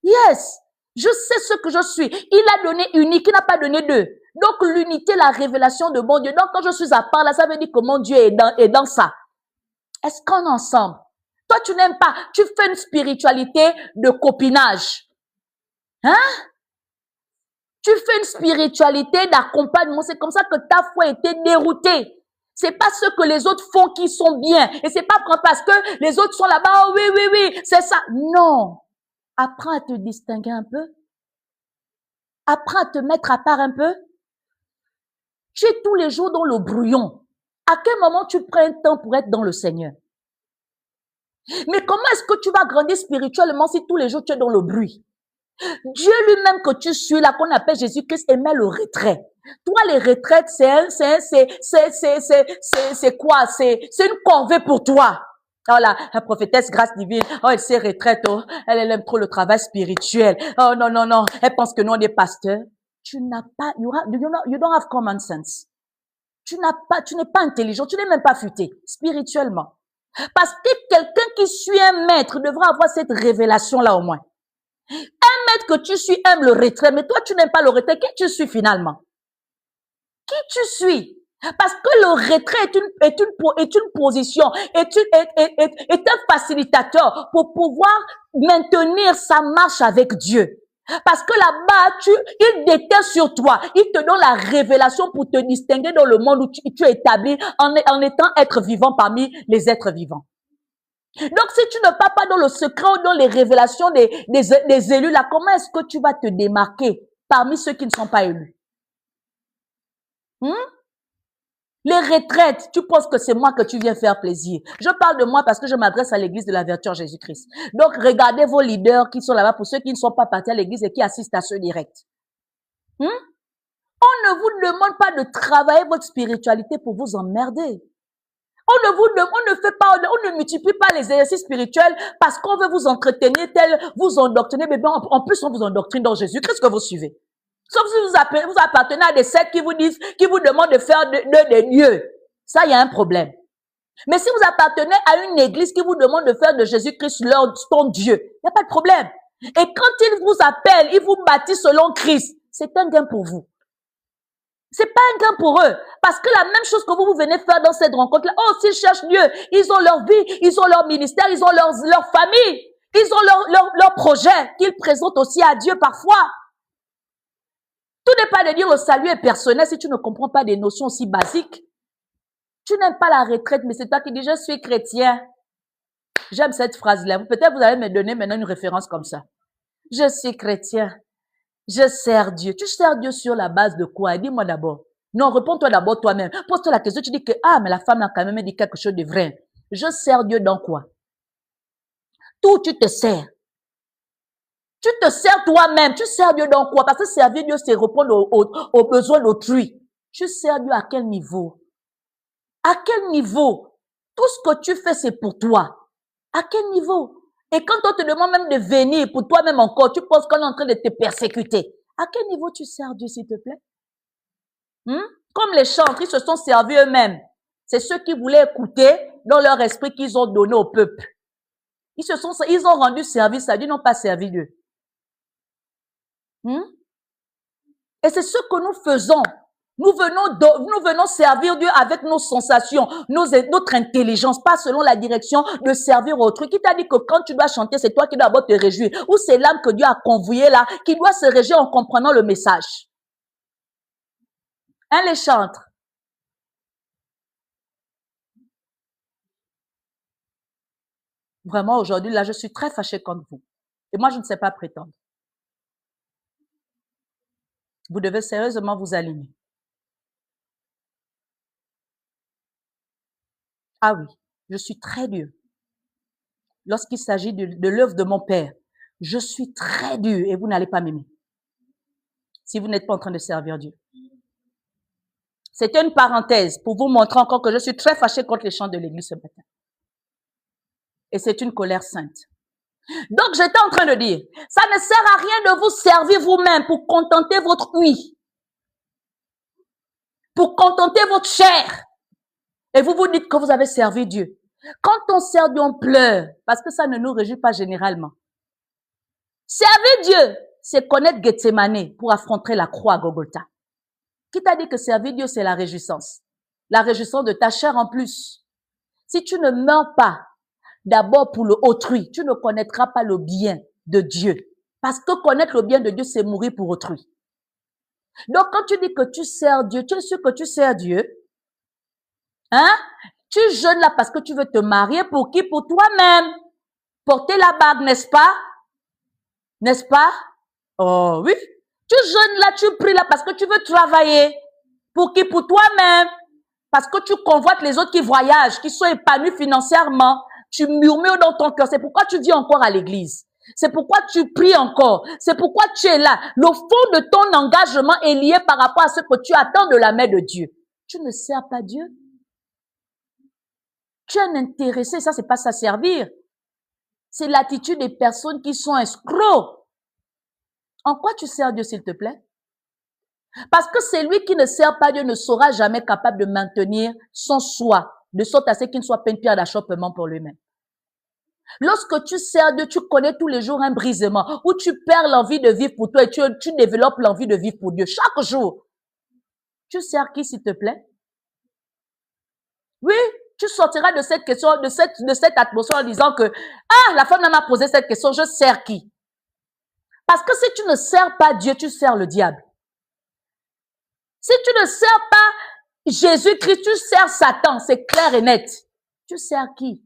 Yes, je sais ce que je suis. Il a donné unique, il n'a pas donné deux. Donc l'unité, la révélation de mon Dieu. Donc quand je suis à part là, ça veut dire que mon Dieu est dans ça. Est-ce qu'on est ensemble? Toi, tu n'aimes pas. Tu fais une spiritualité de copinage. Hein? Tu fais une spiritualité d'accompagnement. C'est comme ça que ta foi a été déroutée. C'est pas ce que les autres font qui sont bien. Et c'est pas parce que les autres sont là-bas. Oh oui, oui, oui, c'est ça. Non. Apprends à te distinguer un peu. Apprends à te mettre à part un peu. Tu es tous les jours dans le brouillon. À quel moment tu prends un temps pour être dans le Seigneur? Mais comment est-ce que tu vas grandir spirituellement si tous les jours tu es dans le bruit? Dieu lui-même que tu suis là, qu'on appelle Jésus-Christ, aimait le retrait. Toi, les retraites, c'est quoi? C'est une corvée pour toi. Oh là, la prophétesse grâce divine, oh, elle s'est retraite, oh, elle aime trop le travail spirituel. Oh non, non, non, elle pense que nous, on est pasteurs. Tu n'as pas, you don't have common sense. Tu n'es pas intelligent, tu n'es même pas futé, spirituellement. Parce que quelqu'un qui suit un maître devra avoir cette révélation-là au moins. Un maître que tu suis aime le retrait, mais toi tu n'aimes pas le retrait. Qui tu suis finalement? Qui tu suis? Parce que le retrait est une position, est un facilitateur pour pouvoir maintenir sa marche avec Dieu. Parce que là-bas, il déteint sur toi. Il te donne la révélation pour te distinguer dans le monde où tu es établi en étant être vivant parmi les êtres vivants. Donc, si tu ne pars pas dans le secret ou dans les révélations des élus, là, comment est-ce que tu vas te démarquer parmi ceux qui ne sont pas élus? Les retraites, tu penses que c'est moi que tu viens faire plaisir. Je parle de moi parce que je m'adresse à l'église de la vertu en Jésus-Christ. Donc, regardez vos leaders qui sont là-bas pour ceux qui ne sont pas partis à l'église et qui assistent à ce direct. On ne vous demande pas de travailler votre spiritualité pour vous emmerder. On ne multiplie pas les exercices spirituels parce qu'on veut vous entretenir vous endoctriner, mais bien, en plus, on vous endoctrine dans Jésus. Qu'est-ce que vous suivez? Sauf si vous appartenez à des sectes qui vous demandent de faire des dieux. Ça, il y a un problème. Mais si vous appartenez à une église qui vous demande de faire de Jésus-Christ ton Dieu, il n'y a pas de problème. Et quand ils vous appellent, ils vous baptisent selon Christ, c'est un gain pour vous. C'est pas un gain pour eux. Parce que la même chose que vous venez faire dans cette rencontre-là, oh, s'ils cherchent Dieu, ils ont leur vie, ils ont leur ministère, ils ont leur famille, ils ont leur projet qu'ils présentent aussi à Dieu parfois. Tout n'est pas de dire le salut est personnel si tu ne comprends pas des notions aussi basiques. Tu n'aimes pas la retraite, mais c'est toi qui dis, je suis chrétien. J'aime cette phrase-là. Peut-être vous allez me donner maintenant une référence comme ça. Je suis chrétien. Je sers Dieu. Tu sers Dieu sur la base de quoi? Dis-moi d'abord. Non, réponds-toi d'abord toi-même. Pose-toi la question. Tu dis que, mais la femme a quand même dit quelque chose de vrai. Je sers Dieu dans quoi? Tout, tu te sers. Tu te sers toi-même. Tu sers Dieu dans quoi? Parce que servir Dieu, c'est répondre aux besoins d'autrui. Tu sers Dieu à quel niveau? À quel niveau? Tout ce que tu fais, c'est pour toi. À quel niveau? Et quand on te demande même de venir pour toi-même encore, tu penses qu'on est en train de te persécuter. À quel niveau tu sers Dieu, s'il te plaît? Comme les chantres, ils se sont servis eux-mêmes. C'est ceux qui voulaient écouter dans leur esprit qu'ils ont donné au peuple. Ils ont rendu service à Dieu, ils n'ont pas servi Dieu. Et c'est ce que nous faisons. Nous venons servir Dieu avec nos sensations, notre intelligence, pas selon la direction de servir autrui. Qui t'a dit que quand tu dois chanter, c'est toi qui dois d'abord te réjouir? Ou c'est l'âme que Dieu a convoyée là, qui doit se réjouir en comprenant le message? Hein, les chantres? Vraiment, aujourd'hui, là, je suis très fâchée contre vous. Et moi, je ne sais pas prétendre. Vous devez sérieusement vous aligner. Ah oui, je suis très dur. Lorsqu'il s'agit de l'œuvre de mon Père, je suis très dur et vous n'allez pas m'aimer. Si vous n'êtes pas en train de servir Dieu. C'était une parenthèse pour vous montrer encore que je suis très fâchée contre les chants de l'église ce matin. Et c'est une colère sainte. Donc, j'étais en train de dire, ça ne sert à rien de vous servir vous-même pour contenter votre ouïe, pour contenter votre chair. Et vous vous dites que vous avez servi Dieu. Quand on sert Dieu, on pleure, parce que ça ne nous réjouit pas généralement. Servir Dieu, c'est connaître Gethsemane pour affronter la croix à Golgotha. Qui t'a dit que servir Dieu, c'est la réjouissance? La réjouissance de ta chair en plus. Si tu ne meurs pas d'abord pour le autrui, tu ne connaîtras pas le bien de Dieu. Parce que connaître le bien de Dieu, c'est mourir pour autrui. Donc, quand tu dis que tu sers Dieu, tu es sûr que tu sers Dieu? Hein? Tu jeûnes là parce que tu veux te marier pour qui? Pour toi-même. Porter la bague, n'est-ce pas? N'est-ce pas? Oh oui. Tu jeûnes là, tu pries là parce que tu veux travailler. Pour qui? Pour toi-même. Parce que tu convoites les autres qui voyagent, qui sont épanouis financièrement. Tu murmures dans ton cœur. C'est pourquoi tu viens encore à l'église. C'est pourquoi tu pries encore. C'est pourquoi tu es là. Le fond de ton engagement est lié par rapport à ce que tu attends de la main de Dieu. Tu ne sers pas Dieu. Tu es un intéressé. Ça, c'est pas ça servir. C'est l'attitude des personnes qui sont escrocs. En quoi tu sers Dieu, s'il te plaît? Parce que celui qui ne sert pas Dieu ne sera jamais capable de maintenir son soi, de sorte à ce qu'il ne soit pas une pierre d'achoppement pour lui-même. Lorsque tu sers Dieu, tu connais tous les jours un brisement, où tu perds l'envie de vivre pour toi et tu développes l'envie de vivre pour Dieu chaque jour. Tu sers qui, s'il te plaît? Oui, tu sortiras de cette question, de cette atmosphère en disant que, ah, la femme m'a posé cette question, je sers qui? Parce que si tu ne sers pas Dieu, tu sers le diable. Si tu ne sers pas Jésus-Christ, tu sers Satan, c'est clair et net. Tu sers qui?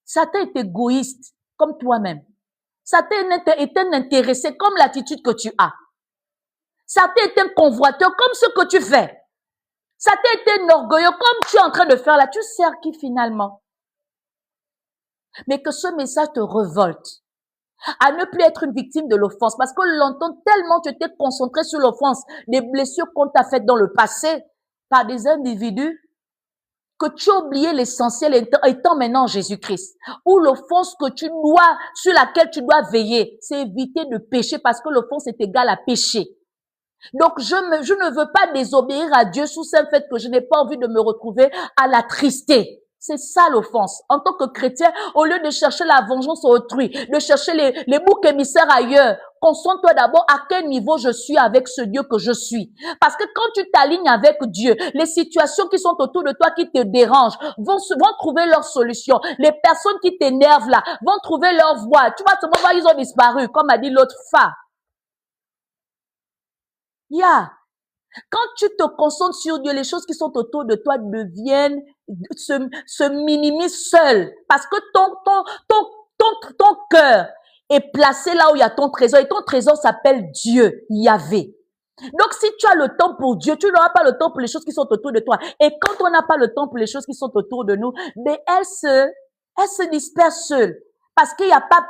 Satan est égoïste, comme toi-même. Satan est un intéressé, comme l'attitude que tu as. Satan est un convoiteur, comme ce que tu fais. Satan est un orgueilleux, comme tu es en train de faire là. Tu sers qui finalement? Mais que ce message te révolte à ne plus être une victime de l'offense. Parce que longtemps, tellement tu t'es concentré sur l'offense, des blessures qu'on t'a faites dans le passé par des individus, que tu as oublié l'essentiel étant maintenant Jésus-Christ. Ou l'offense que tu dois, sur laquelle tu dois veiller, c'est éviter de pécher parce que l'offense est égale à péché. Donc, je ne veux pas désobéir à Dieu sous ce fait que je n'ai pas envie de me retrouver à l'attrister. C'est ça l'offense. En tant que chrétien, au lieu de chercher la vengeance autrui, de chercher les boucs émissaires ailleurs, concentre-toi d'abord à quel niveau je suis avec ce Dieu que je suis. Parce que quand tu t'alignes avec Dieu, les situations qui sont autour de toi qui te dérangent vont trouver leur solution. Les personnes qui t'énervent là vont trouver leur voie. Tu vas te voir, ils ont disparu, comme a dit l'autre femme. Quand tu te concentres sur Dieu, les choses qui sont autour de toi deviennent, se minimisent seules. Parce que ton cœur est placé là où il y a ton trésor. Et ton trésor s'appelle Dieu, Yahvé. Donc, si tu as le temps pour Dieu, tu n'auras pas le temps pour les choses qui sont autour de toi. Et quand on n'a pas le temps pour les choses qui sont autour de nous, mais elles se dispersent seules. Parce qu'il n'y a pas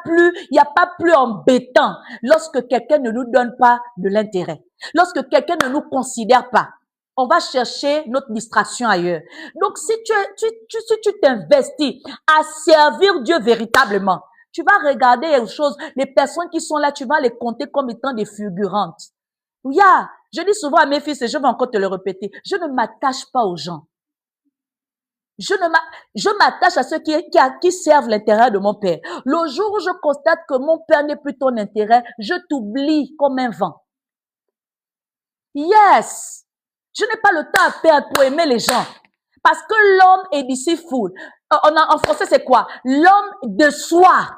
plus embêtant lorsque quelqu'un ne nous donne pas de l'intérêt. Lorsque quelqu'un ne nous considère pas. On va chercher notre distraction ailleurs. Donc, si tu t'investis à servir Dieu véritablement, tu vas regarder les choses, les personnes qui sont là, tu vas les compter comme étant des figurantes. Je dis souvent à mes fils, et je vais encore te le répéter, je ne m'attache pas aux gens. Je m'attache à ceux qui servent l'intérêt de mon Père. Le jour où je constate que mon Père n'est plus ton intérêt, je t'oublie comme un vent. Yes. Je n'ai pas le temps à perdre pour aimer les gens. Parce que l'homme est deceitful. En français, c'est quoi? L'homme de soi.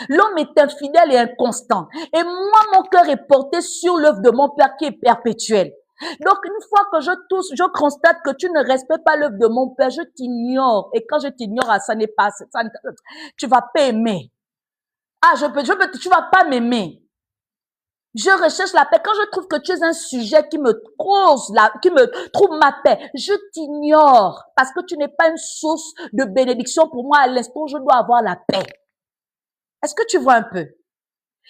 L'homme est infidèle et inconstant. Et moi, mon cœur est porté sur l'œuvre de mon Père qui est perpétuelle. Donc, une fois que je constate que tu ne respectes pas l'œuvre de mon Père, je t'ignore. Et quand je t'ignore, ça n'est pas, tu vas pas aimer. Ah, tu vas pas m'aimer. Je recherche la paix. Quand je trouve que tu es un sujet qui me trouve ma paix, je t'ignore parce que tu n'es pas une source de bénédiction pour moi. À l'instant, je dois avoir la paix. Est-ce que tu vois un peu?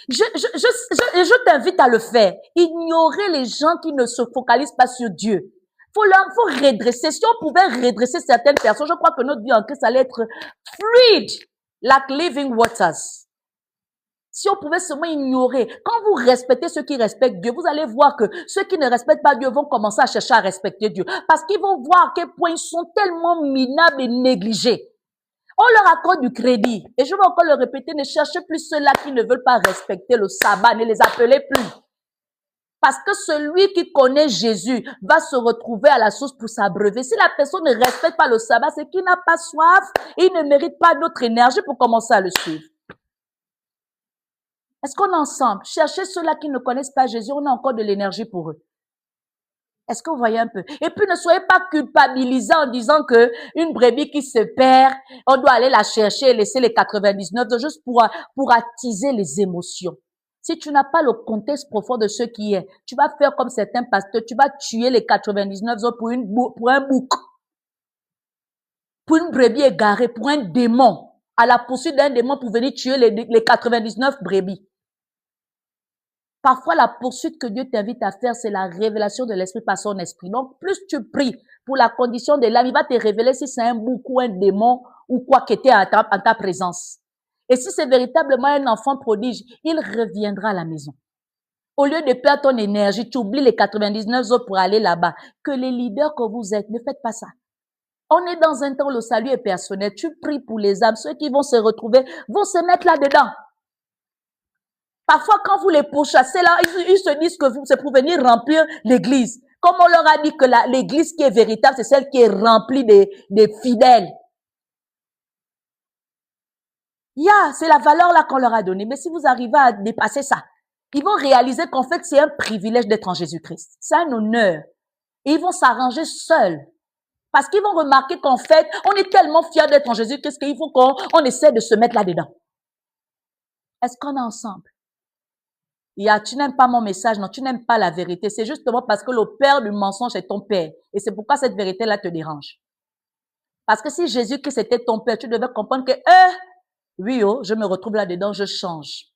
Je t'invite à le faire. Ignorer les gens qui ne se focalisent pas sur Dieu. Faut redresser. Si on pouvait redresser certaines personnes, je crois que notre vie en Christ allait être fluide, like living waters. Si on pouvait seulement ignorer, quand vous respectez ceux qui respectent Dieu, vous allez voir que ceux qui ne respectent pas Dieu vont commencer à chercher à respecter Dieu. Parce qu'ils vont voir à quel point ils sont tellement minables et négligés. On leur accorde du crédit. Et je vais encore le répéter, ne cherchez plus ceux-là qui ne veulent pas respecter le sabbat, ne les appelez plus. Parce que celui qui connaît Jésus va se retrouver à la source pour s'abreuver. Si la personne ne respecte pas le sabbat, c'est qu'il n'a pas soif et il ne mérite pas d'autre énergie pour commencer à le suivre. Est-ce qu'on est ensemble? Cherchez ceux-là qui ne connaissent pas Jésus, on a encore de l'énergie pour eux. Est-ce que vous voyez un peu? Et puis ne soyez pas culpabilisés en disant que une brebis qui se perd, on doit aller la chercher et laisser les 99 juste pour attiser les émotions. Si tu n'as pas le contexte profond de ce qui est, tu vas faire comme certains pasteurs, tu vas tuer les 99 autres pour un bouc, pour une brebis égarée, pour un démon, à la poursuite d'un démon pour venir tuer les 99 brebis. Parfois, la poursuite que Dieu t'invite à faire, c'est la révélation de l'esprit par son esprit. Donc, plus tu pries pour la condition de l'âme, il va te révéler si c'est un bouc ou un démon ou quoi qui était en ta présence. Et si c'est véritablement un enfant prodige, il reviendra à la maison. Au lieu de perdre ton énergie, tu oublies les 99 autres pour aller là-bas. Que les leaders que vous êtes, ne faites pas ça. On est dans un temps où le salut est personnel. Tu pries pour les âmes. Ceux qui vont se retrouver vont se mettre là-dedans. Parfois, quand vous les pourchassez là, ils se disent que c'est pour venir remplir l'église. Comme on leur a dit que l'église qui est véritable, c'est celle qui est remplie des fidèles. C'est la valeur là qu'on leur a donnée. Mais si vous arrivez à dépasser ça, ils vont réaliser qu'en fait, c'est un privilège d'être en Jésus-Christ. C'est un honneur. Et ils vont s'arranger seuls. Parce qu'ils vont remarquer qu'en fait, on est tellement fiers d'être en Jésus-Christ qu'il faut qu'on essaie de se mettre là-dedans. Est-ce qu'on est ensemble? Tu n'aimes pas mon message, non, tu n'aimes pas la vérité. C'est justement parce que le père du mensonge est ton père. Et c'est pourquoi cette vérité-là te dérange. Parce que si Jésus-Christ était ton père, tu devais comprendre que, oui, je me retrouve là-dedans, je change.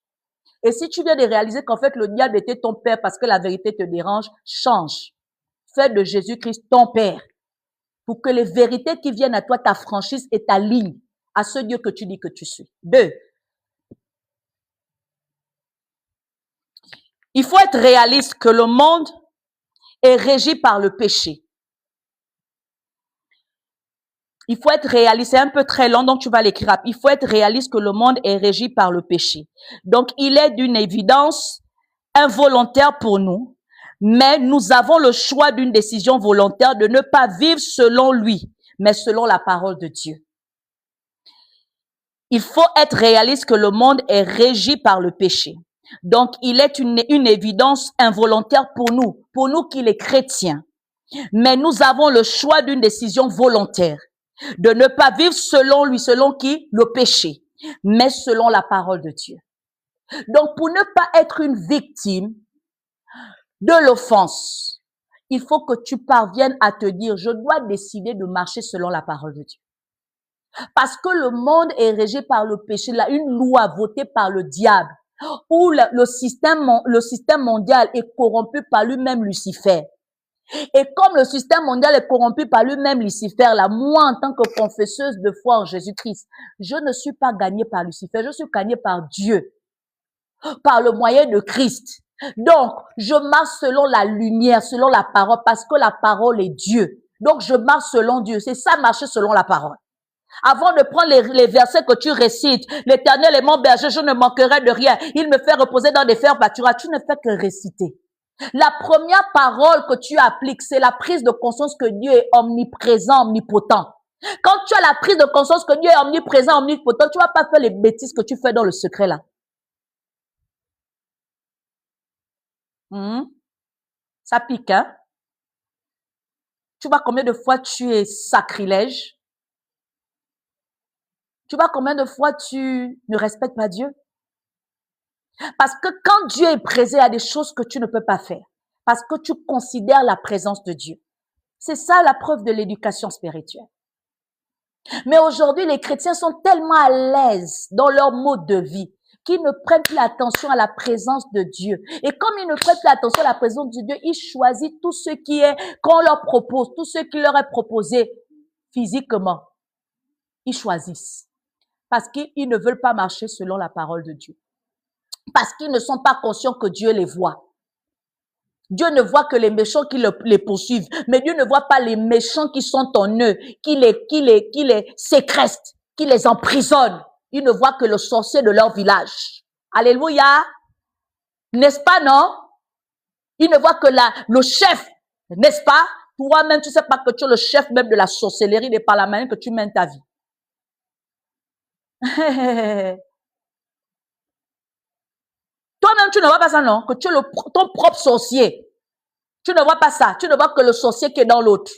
Et si tu viens de réaliser qu'en fait, le diable était ton père parce que la vérité te dérange, change. Fais de Jésus-Christ ton père. Pour que les vérités qui viennent à toi t'affranchissent et t'alignent à ce Dieu que tu dis que tu suis. 2. Il faut être réaliste que le monde est régi par le péché. Il faut être réaliste, c'est un peu très long, donc tu vas l'écrire. Il faut être réaliste que le monde est régi par le péché. Donc, il est d'une évidence involontaire pour nous, mais nous avons le choix d'une décision volontaire de ne pas vivre selon lui, mais selon la parole de Dieu. Il faut être réaliste que le monde est régi par le péché. Donc, il est une évidence involontaire pour nous qui les chrétiens. Mais nous avons le choix d'une décision volontaire de ne pas vivre selon lui, selon qui? Le péché, mais selon la parole de Dieu. Donc, pour ne pas être une victime de l'offense, il faut que tu parviennes à te dire, je dois décider de marcher selon la parole de Dieu. Parce que le monde est régi par le péché, là, une loi votée par le diable, où le système mondial est corrompu par lui-même Lucifer. Et comme le système mondial est corrompu par lui-même Lucifer, là, moi, en tant que confesseuse de foi en Jésus-Christ, je ne suis pas gagnée par Lucifer, je suis gagnée par Dieu, par le moyen de Christ. Donc, je marche selon la lumière, selon la parole, parce que la parole est Dieu. Donc, je marche selon Dieu. C'est ça, marcher selon la parole. Avant de prendre les versets que tu récites, l'Éternel est mon berger, je ne manquerai de rien. Il me fait reposer dans des fers pâturages. Tu ne fais que réciter. La première parole que tu appliques, c'est la prise de conscience que Dieu est omniprésent, omnipotent. Quand tu as la prise de conscience que Dieu est omniprésent, omnipotent, tu vas pas faire les bêtises que tu fais dans le secret là. Ça pique, hein? Tu vois combien de fois tu es sacrilège? Tu vois combien de fois tu ne respectes pas Dieu? Parce que quand Dieu est présent, il y a des choses que tu ne peux pas faire. Parce que tu considères la présence de Dieu. C'est ça la preuve de l'éducation spirituelle. Mais aujourd'hui, les chrétiens sont tellement à l'aise dans leur mode de vie qu'ils ne prennent plus attention à la présence de Dieu. Et comme ils ne prennent plus attention à la présence de Dieu, ils choisissent tout ce qui est, qu'on leur propose, tout ce qui leur est proposé physiquement. Ils choisissent. Parce qu'ils ne veulent pas marcher selon la parole de Dieu. Parce qu'ils ne sont pas conscients que Dieu les voit. Dieu ne voit que les méchants qui les poursuivent, mais Dieu ne voit pas les méchants qui sont en eux, qui les séquestrent, qui les emprisonnent. Il ne voit que le sorcier de leur village. Alléluia. N'est-ce pas, non? Il ne voit que le chef, n'est-ce pas? Toi-même, tu sais pas que tu es le chef même de la sorcellerie et par la manière que tu mènes ta vie. Toi-même, tu ne vois pas ça, non? Que tu es ton propre sorcier. Tu ne vois pas ça. Tu ne vois que le sorcier qui est dans l'autre.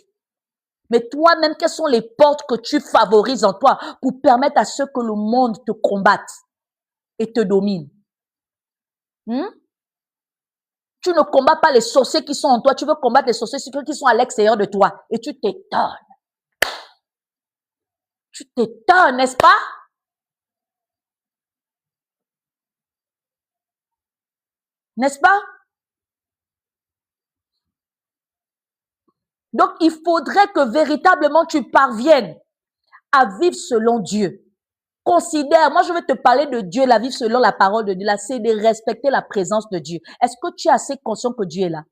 Mais toi-même, quelles sont les portes que tu favorises en toi pour permettre à ce que le monde te combatte et te domine? Tu ne combats pas les sorciers qui sont en toi. Tu veux combattre les sorciers qui sont à l'extérieur de toi. Et tu t'étonnes. Tu t'étonnes, n'est-ce pas? N'est-ce pas? Donc, il faudrait que véritablement tu parviennes à vivre selon Dieu. Considère, moi je vais te parler de Dieu, la vivre selon la parole de Dieu, là, c'est de respecter la présence de Dieu. Est-ce que tu es assez conscient que Dieu est là?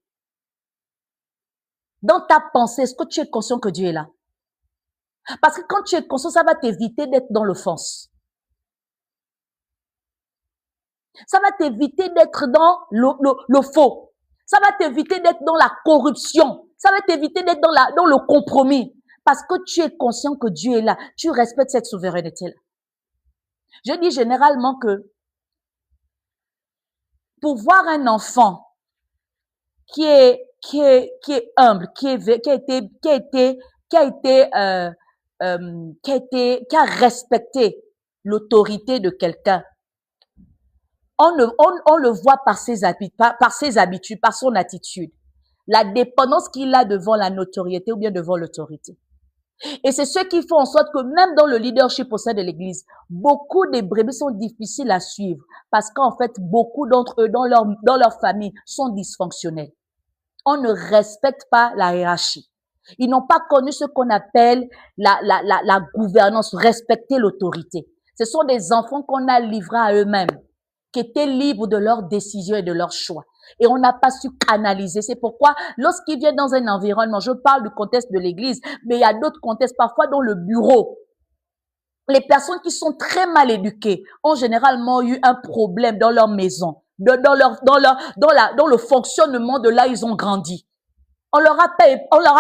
Dans ta pensée, est-ce que tu es conscient que Dieu est là? Parce que quand tu es conscient, ça va t'éviter d'être dans l'offense. Ça va t'éviter d'être dans le faux. Ça va t'éviter d'être dans la corruption. Ça va t'éviter d'être dans le compromis. Parce que tu es conscient que Dieu est là. Tu respectes cette souveraineté-là. Je dis généralement que pour voir un enfant qui est humble, qui a respecté l'autorité de quelqu'un, on le voit par ses habitudes, par son attitude, la dépendance qu'il a devant la notoriété ou bien devant l'autorité. Et c'est ce qui fait en sorte que même dans le leadership au sein de l'Église, beaucoup des brebis sont difficiles à suivre parce qu'en fait, beaucoup d'entre eux, dans leur famille, sont dysfonctionnels. On ne respecte pas la hiérarchie. Ils n'ont pas connu ce qu'on appelle la gouvernance, respecter l'autorité. Ce sont des enfants qu'on a livrés à eux-mêmes, qui étaient libres de leurs décisions et de leurs choix. Et on n'a pas su canaliser. C'est pourquoi, lorsqu'ils viennent dans un environnement, je parle du contexte de l'église, mais il y a d'autres contextes, parfois dans le bureau. Les personnes qui sont très mal éduquées ont généralement eu un problème dans leur maison, dans le fonctionnement de là où ils ont grandi. On leur a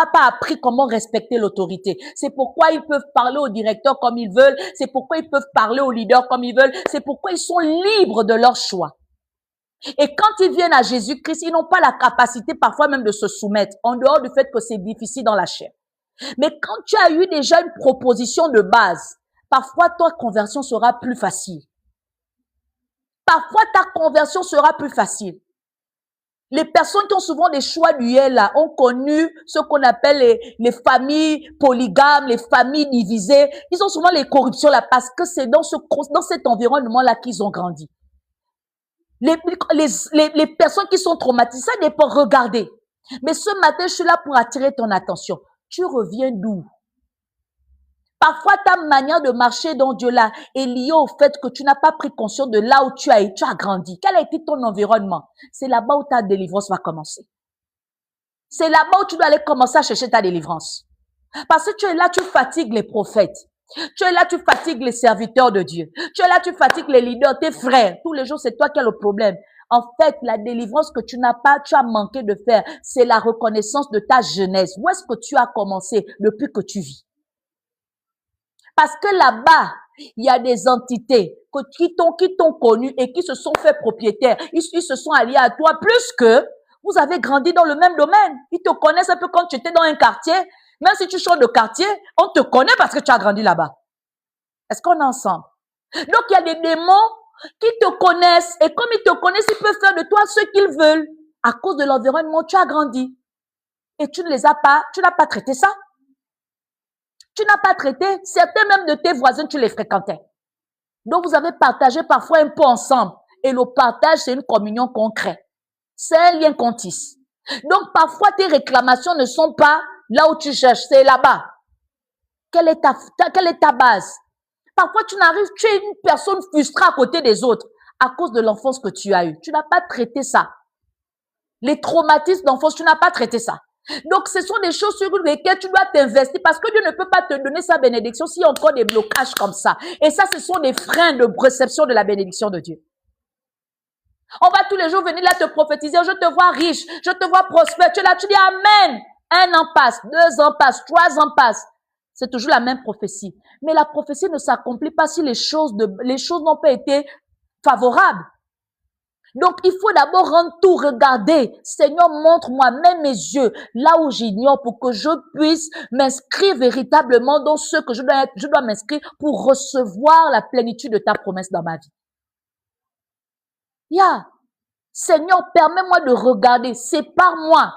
pas appris comment respecter l'autorité. C'est pourquoi ils peuvent parler au directeur comme ils veulent. C'est pourquoi ils peuvent parler au leader comme ils veulent. C'est pourquoi ils sont libres de leur choix. Et quand ils viennent à Jésus-Christ, ils n'ont pas la capacité parfois même de se soumettre, en dehors du fait que c'est difficile dans la chair. Mais quand tu as eu déjà une proposition de base, parfois ta conversion sera plus facile. Parfois ta conversion sera plus facile. Les personnes qui ont souvent des choix duels là ont connu ce qu'on appelle les familles polygames, les familles divisées. Ils ont souvent les corruptions là parce que c'est dans cet environnement là qu'ils ont grandi. Les personnes qui sont traumatisées, ça dépend, regardez. Mais ce matin, je suis là pour attirer ton attention. Tu reviens d'où? Parfois, ta manière de marcher dans Dieu là est liée au fait que tu n'as pas pris conscience de là où tu as grandi. Quel a été ton environnement? C'est là-bas où ta délivrance va commencer. C'est là-bas où tu dois aller commencer à chercher ta délivrance. Parce que tu es là, tu fatigues les prophètes. Tu es là, tu fatigues les serviteurs de Dieu. Tu es là, tu fatigues les leaders, tes frères. Tous les jours, c'est toi qui as le problème. En fait, la délivrance que tu as manqué de faire, c'est la reconnaissance de ta jeunesse. Où est-ce que tu as commencé depuis que tu vis? Parce que là-bas, il y a des entités qui t'ont connu et qui se sont fait propriétaires. Ils se sont alliés à toi plus que vous avez grandi dans le même domaine. Ils te connaissent un peu quand tu étais dans un quartier. Même si tu changes de quartier, on te connaît parce que tu as grandi là-bas. Est-ce qu'on est ensemble? Donc, il y a des démons qui te connaissent et comme ils te connaissent, ils peuvent faire de toi ce qu'ils veulent. À cause de l'environnement, tu as grandi. Et tu n'as pas traité ça. Tu n'as pas traité, certains même de tes voisins, tu les fréquentais. Donc, vous avez partagé parfois un peu ensemble. Et le partage, c'est une communion qu'on crée. C'est un lien qu'on tisse. Donc, parfois, tes réclamations ne sont pas là où tu cherches, c'est là-bas. Quelle est ta base? Parfois, tu es une personne frustrée à côté des autres à cause de l'enfance que tu as eue. Tu n'as pas traité ça. Les traumatismes d'enfance, tu n'as pas traité ça. Donc, ce sont des choses sur lesquelles tu dois t'investir parce que Dieu ne peut pas te donner sa bénédiction s'il y a encore des blocages comme ça. Et ça, ce sont des freins de réception de la bénédiction de Dieu. On va tous les jours venir là te prophétiser, je te vois riche, je te vois prospère. Tu es là, tu dis Amen. 1 an passe, 2 ans passent, 3 ans passent. C'est toujours la même prophétie. Mais la prophétie ne s'accomplit pas si les choses n'ont pas été favorables. Donc, il faut d'abord rendre tout, regarder. Seigneur, montre-moi, mets mes yeux là où j'ignore pour que je puisse m'inscrire véritablement dans ce que je dois m'inscrire pour recevoir la plénitude de ta promesse dans ma vie. Seigneur, permets-moi de regarder, sépare-moi.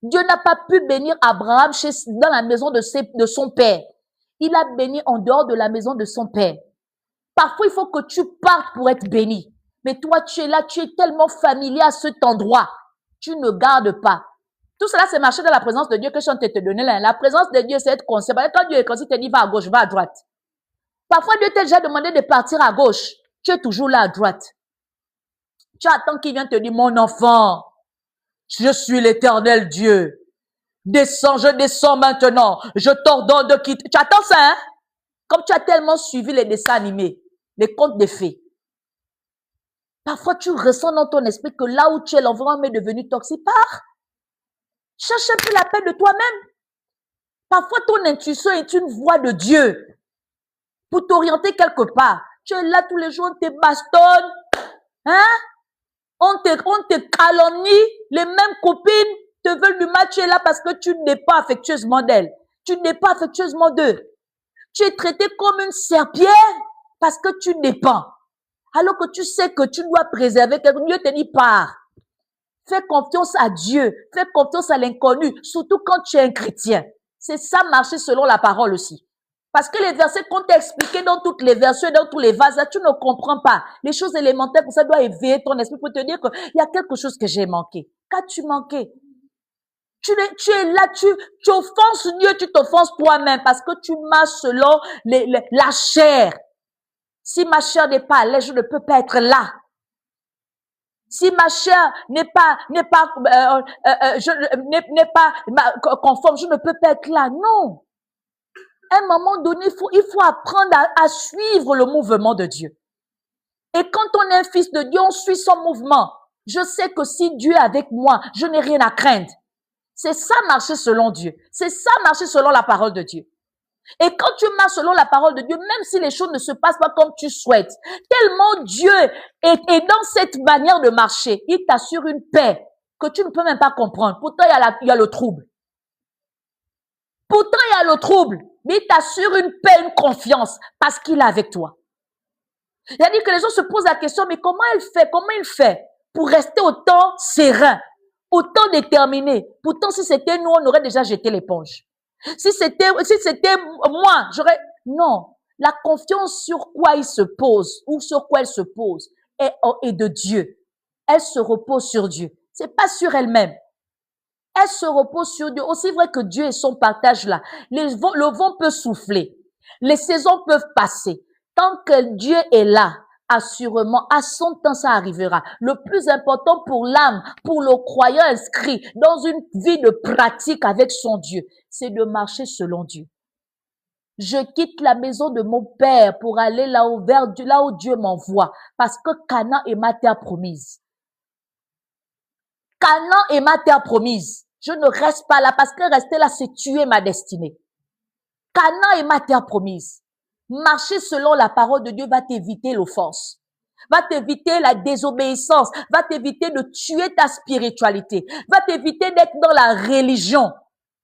Dieu n'a pas pu bénir Abraham dans la maison de son père. Il a béni en dehors de la maison de son père. Parfois, il faut que tu partes pour être béni. Mais toi, tu es là, tu es tellement familier à cet endroit. Tu ne gardes pas. Tout cela, c'est marcher dans la présence de Dieu que je suis te donner là. La présence de Dieu, c'est être conscient. Quand Dieu est conscient, il te dit, va à gauche, va à droite. Parfois, Dieu t'a déjà demandé de partir à gauche. Tu es toujours là à droite. Tu attends qu'il vienne te dire, mon enfant, je suis l'Éternel Dieu. Je descends maintenant. Je t'ordonne de quitter. Tu attends ça, hein? Comme tu as tellement suivi les dessins animés, les contes de fées. Parfois, tu ressens dans ton esprit que là où tu es, l'environnement est devenu toxique. Pars. Cherche un peu la paix de toi-même. Parfois, ton intuition est une voix de Dieu pour t'orienter quelque part. Tu es là tous les jours, on te bastonne. Hein? On te calomnie. Les mêmes copines te veulent du mal. Tu es là parce que tu n'es pas affectueusement d'elles. Tu n'es pas affectueusement d'eux. Tu es traité comme une serpillère parce que tu dépends. Alors que tu sais que tu dois préserver quelque chose, Dieu te dit pars. Fais confiance à Dieu. Fais confiance à l'inconnu. Surtout quand tu es un chrétien. C'est ça marcher selon la parole aussi. Parce que les versets qu'on t'a expliqués dans toutes les versions, dans tous les vases, là, tu ne comprends pas. Les choses élémentaires, pour ça doit éveiller ton esprit pour te dire qu'il y a quelque chose que j'ai manqué. Qu'as-tu manqué? Tu es là, tu offenses Dieu, tu t'offenses toi-même parce que tu marches selon la chair. Si ma chair n'est pas à l'aise, je ne peux pas être là. Si ma chair n'est pas conforme, je ne peux pas être là. Non. À un moment donné, il faut apprendre à suivre le mouvement de Dieu. Et quand on est un fils de Dieu, on suit son mouvement. Je sais que si Dieu est avec moi, je n'ai rien à craindre. C'est ça marcher selon Dieu. C'est ça marcher selon la parole de Dieu. Et quand tu marches selon la parole de Dieu, même si les choses ne se passent pas comme tu souhaites, tellement Dieu est dans cette manière de marcher, il t'assure une paix que tu ne peux même pas comprendre. Pourtant, il y a le trouble. Pourtant, il y a le trouble. Mais il t'assure une paix, une confiance parce qu'il est avec toi. C'est-à-dire que les gens se posent la question, mais comment il fait pour rester autant serein, autant déterminé? Pourtant, si c'était nous, on aurait déjà jeté l'éponge. Si c'était moi, non. La confiance sur quoi il se pose ou sur quoi elle se pose est de Dieu. Elle se repose sur Dieu. C'est pas sur elle-même. Elle se repose sur Dieu. Aussi vrai que Dieu est son partage là. Le vent peut souffler. Les saisons peuvent passer. Tant que Dieu est là, assurément, à son temps, ça arrivera. Le plus important pour l'âme, pour le croyant inscrit dans une vie de pratique avec son Dieu, c'est de marcher selon Dieu. Je quitte la maison de mon père pour aller là où Dieu m'envoie, parce que Canaan est ma terre promise. Canaan est ma terre promise. Je ne reste pas là parce que rester là, c'est tuer ma destinée. Canaan est ma terre promise. Marcher selon la parole de Dieu va t'éviter l'offense, va t'éviter la désobéissance, va t'éviter de tuer ta spiritualité, va t'éviter d'être dans la religion.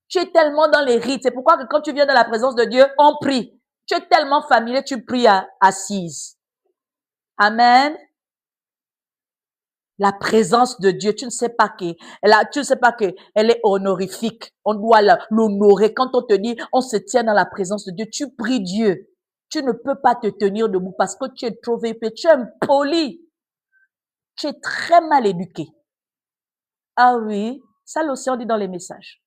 Tu es tellement dans les rites. C'est pourquoi que quand tu viens dans la présence de Dieu, on prie. Tu es tellement familier, tu pries assise. Amen. La présence de Dieu, tu ne sais pas qu'elle est honorifique. On doit l'honorer. Quand on te dit, on se tient dans la présence de Dieu, tu pries Dieu. Tu ne peux pas te tenir debout parce que tu es trop épais, tu es impoli. Tu es très mal éduqué. Ah oui, ça aussi on dit dans les messages.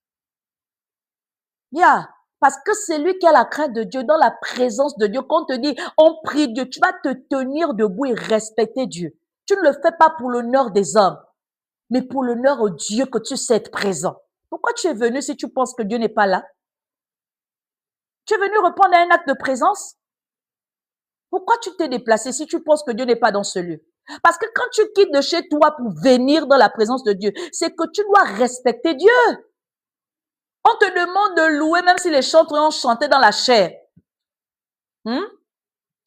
Parce que c'est lui qui a la crainte de Dieu, dans la présence de Dieu. Quand on te dit, on prie Dieu, tu vas te tenir debout et respecter Dieu. Tu ne le fais pas pour l'honneur des hommes, mais pour l'honneur au Dieu que tu sais être présent. Pourquoi tu es venu si tu penses que Dieu n'est pas là? Tu es venu répondre à un acte de présence? Pourquoi tu t'es déplacé si tu penses que Dieu n'est pas dans ce lieu? Parce que quand tu quittes de chez toi pour venir dans la présence de Dieu, c'est que tu dois respecter Dieu. On te demande de louer même si les chanteurs ont chanté dans la chair.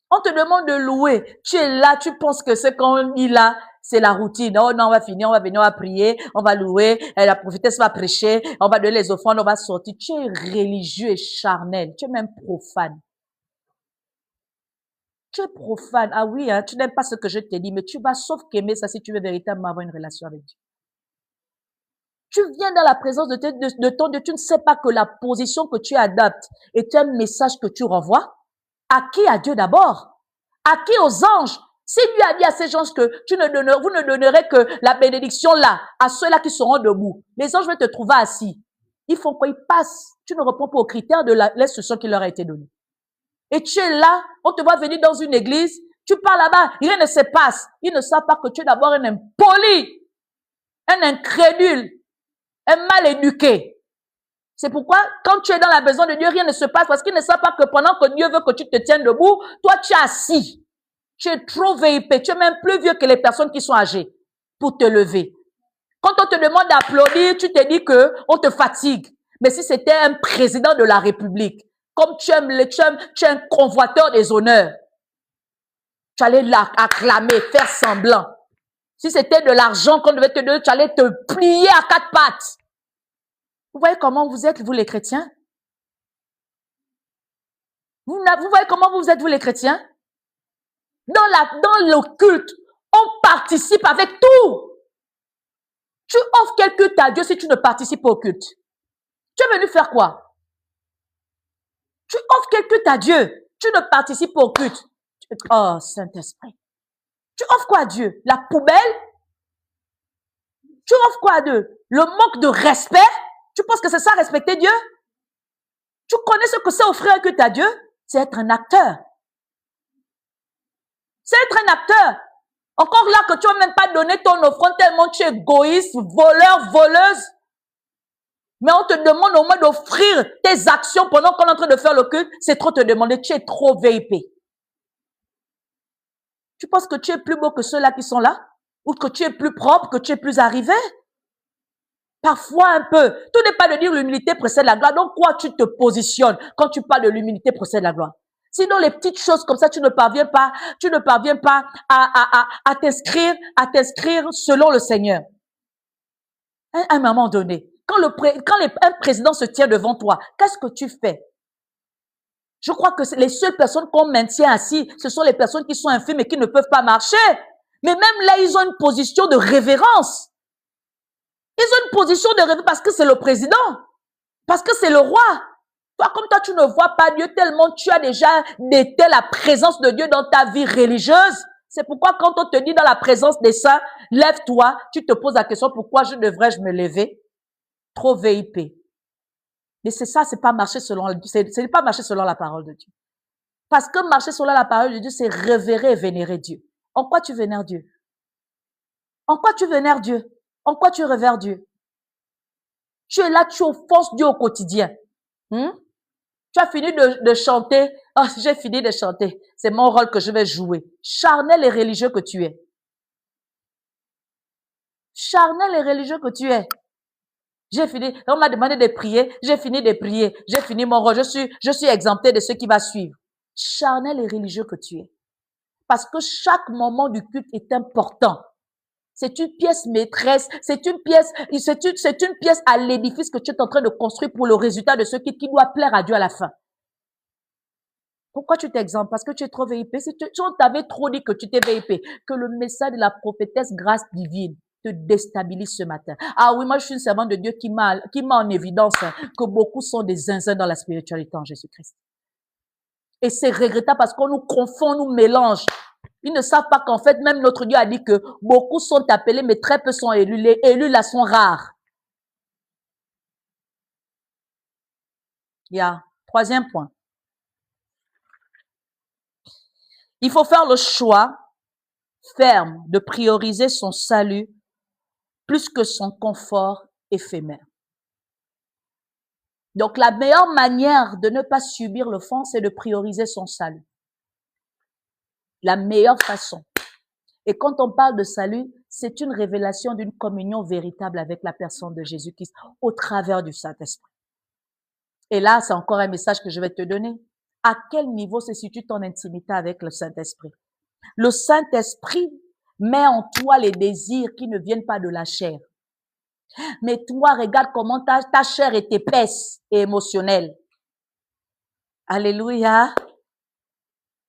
On te demande de louer. Tu es là, tu penses que ce qu'on dit là, c'est la routine. Oh non, on va finir, on va venir, on va prier, on va louer, la prophétesse va prêcher, on va donner les offrandes, on va sortir. Tu es religieux et charnel. Tu es même profane. Tu es profane. Ah oui, hein, tu n'aimes pas ce que je t'ai dit, mais tu vas sauf qu'aimer ça si tu veux véritablement avoir une relation avec Dieu. Tu viens dans la présence de ton Dieu, tu ne sais pas que la position que tu adoptes est un message que tu renvoies. À qui? À Dieu d'abord. À qui? Aux anges. Si lui a dit à ces anges que vous ne donnerez que la bénédiction là, à ceux-là qui seront debout, les anges vont te trouver assis. Ils font quoi? Ils passent. Tu ne réponds pas aux critères de l'instruction qui leur a été donnée. Et tu es là, on te voit venir dans une église, tu pars là-bas, rien ne se passe. Ils ne savent pas que tu es d'abord un impoli, un incrédule, un mal éduqué. C'est pourquoi, quand tu es dans la maison de Dieu, rien ne se passe parce qu'ils ne savent pas que pendant que Dieu veut que tu te tiennes debout, toi, tu es assis. Tu es trop VIP. Tu es même plus vieux que les personnes qui sont âgées pour te lever. Quand on te demande d'applaudir, tu te dis que on te fatigue. Mais si c'était un président de la République, comme tu es un convoiteur des honneurs, tu allais l'acclamer, faire semblant. Si c'était de l'argent qu'on devait te donner, tu allais te plier à quatre pattes. Vous voyez comment vous êtes, vous les chrétiens? Vous voyez comment vous êtes, vous les chrétiens? Dans le culte, on participe avec tout. Tu offres quel culte à Dieu si tu ne participes pas au culte? Tu es venu faire quoi? Tu offres quel culte à Dieu? Tu ne participes pas au culte. Oh, Saint-Esprit. Tu offres quoi à Dieu? La poubelle? Tu offres quoi à Dieu? Le manque de respect? Tu penses que c'est ça, respecter Dieu? Tu connais ce que c'est offrir un culte à Dieu? C'est être un acteur. C'est être un acteur. Encore là que tu n'as même pas donné ton offrande tellement tu es égoïste, voleur, voleuse. Mais on te demande au moins d'offrir tes actions pendant qu'on est en train de faire le culte. C'est trop te demander. Tu es trop VIP. Tu penses que tu es plus beau que ceux-là qui sont là? Ou que tu es plus propre, que tu es plus arrivé? Parfois un peu. Tout n'est pas de dire l'humilité précède la gloire. Donc quoi tu te positionnes quand tu parles de l'humilité précède la gloire? Sinon, les petites choses comme ça, tu ne parviens pas à t'inscrire selon le Seigneur. À un moment donné, quand un président se tient devant toi, qu'est-ce que tu fais? Je crois que les seules personnes qu'on maintient assis, ce sont les personnes qui sont infirmes et qui ne peuvent pas marcher. Mais même là, ils ont une position de révérence. Ils ont une position de révérence parce que c'est le président, parce que c'est le roi. Toi, comme toi, tu ne vois pas Dieu tellement tu as déjà été la présence de Dieu dans ta vie religieuse. C'est pourquoi quand on te dit dans la présence des saints, lève-toi, tu te poses la question, pourquoi devrais-je me lever? Trop VIP. Mais c'est ça, c'est pas marcher selon la parole de Dieu. Parce que marcher selon la parole de Dieu, c'est révérer et vénérer Dieu. En quoi tu vénères Dieu? En quoi tu vénères Dieu? En quoi tu révères Dieu? Tu es là, tu offenses Dieu au quotidien. Tu as fini de chanter. Oh, j'ai fini de chanter. C'est mon rôle que je vais jouer. Charnel et religieux que tu es. Charnel et religieux que tu es. J'ai fini, on m'a demandé de prier, j'ai fini de prier, j'ai fini mon rôle, je suis exempté de ce qui va suivre. Charnel et religieux que tu es. Parce que chaque moment du culte est important. C'est une pièce maîtresse, c'est une pièce à l'édifice que tu es en train de construire pour le résultat de ce qui doit plaire à Dieu à la fin. Pourquoi tu t'exemples? Parce que tu es trop VIP. Si on t'avait trop dit que tu t'es VIP, que le message de la prophétesse grâce divine te déstabilise ce matin. Ah oui, moi je suis une servante de Dieu qui m'a en évidence que beaucoup sont des zinzins dans la spiritualité en Jésus-Christ. Et c'est regrettable parce qu'on nous confond, nous mélange. Ils ne savent pas qu'en fait, même notre Dieu a dit que beaucoup sont appelés, mais très peu sont élus. Les élus là sont rares. Troisième point. Il faut faire le choix ferme de prioriser son salut plus que son confort éphémère. Donc, la meilleure manière de ne pas subir l'offense, c'est de prioriser son salut. La meilleure façon. Et quand on parle de salut, c'est une révélation d'une communion véritable avec la personne de Jésus-Christ au travers du Saint-Esprit. Et là, c'est encore un message que je vais te donner. À quel niveau se situe ton intimité avec le Saint-Esprit? Le Saint-Esprit met en toi les désirs qui ne viennent pas de la chair. Mais toi, regarde comment ta chair est épaisse et émotionnelle. Alléluia.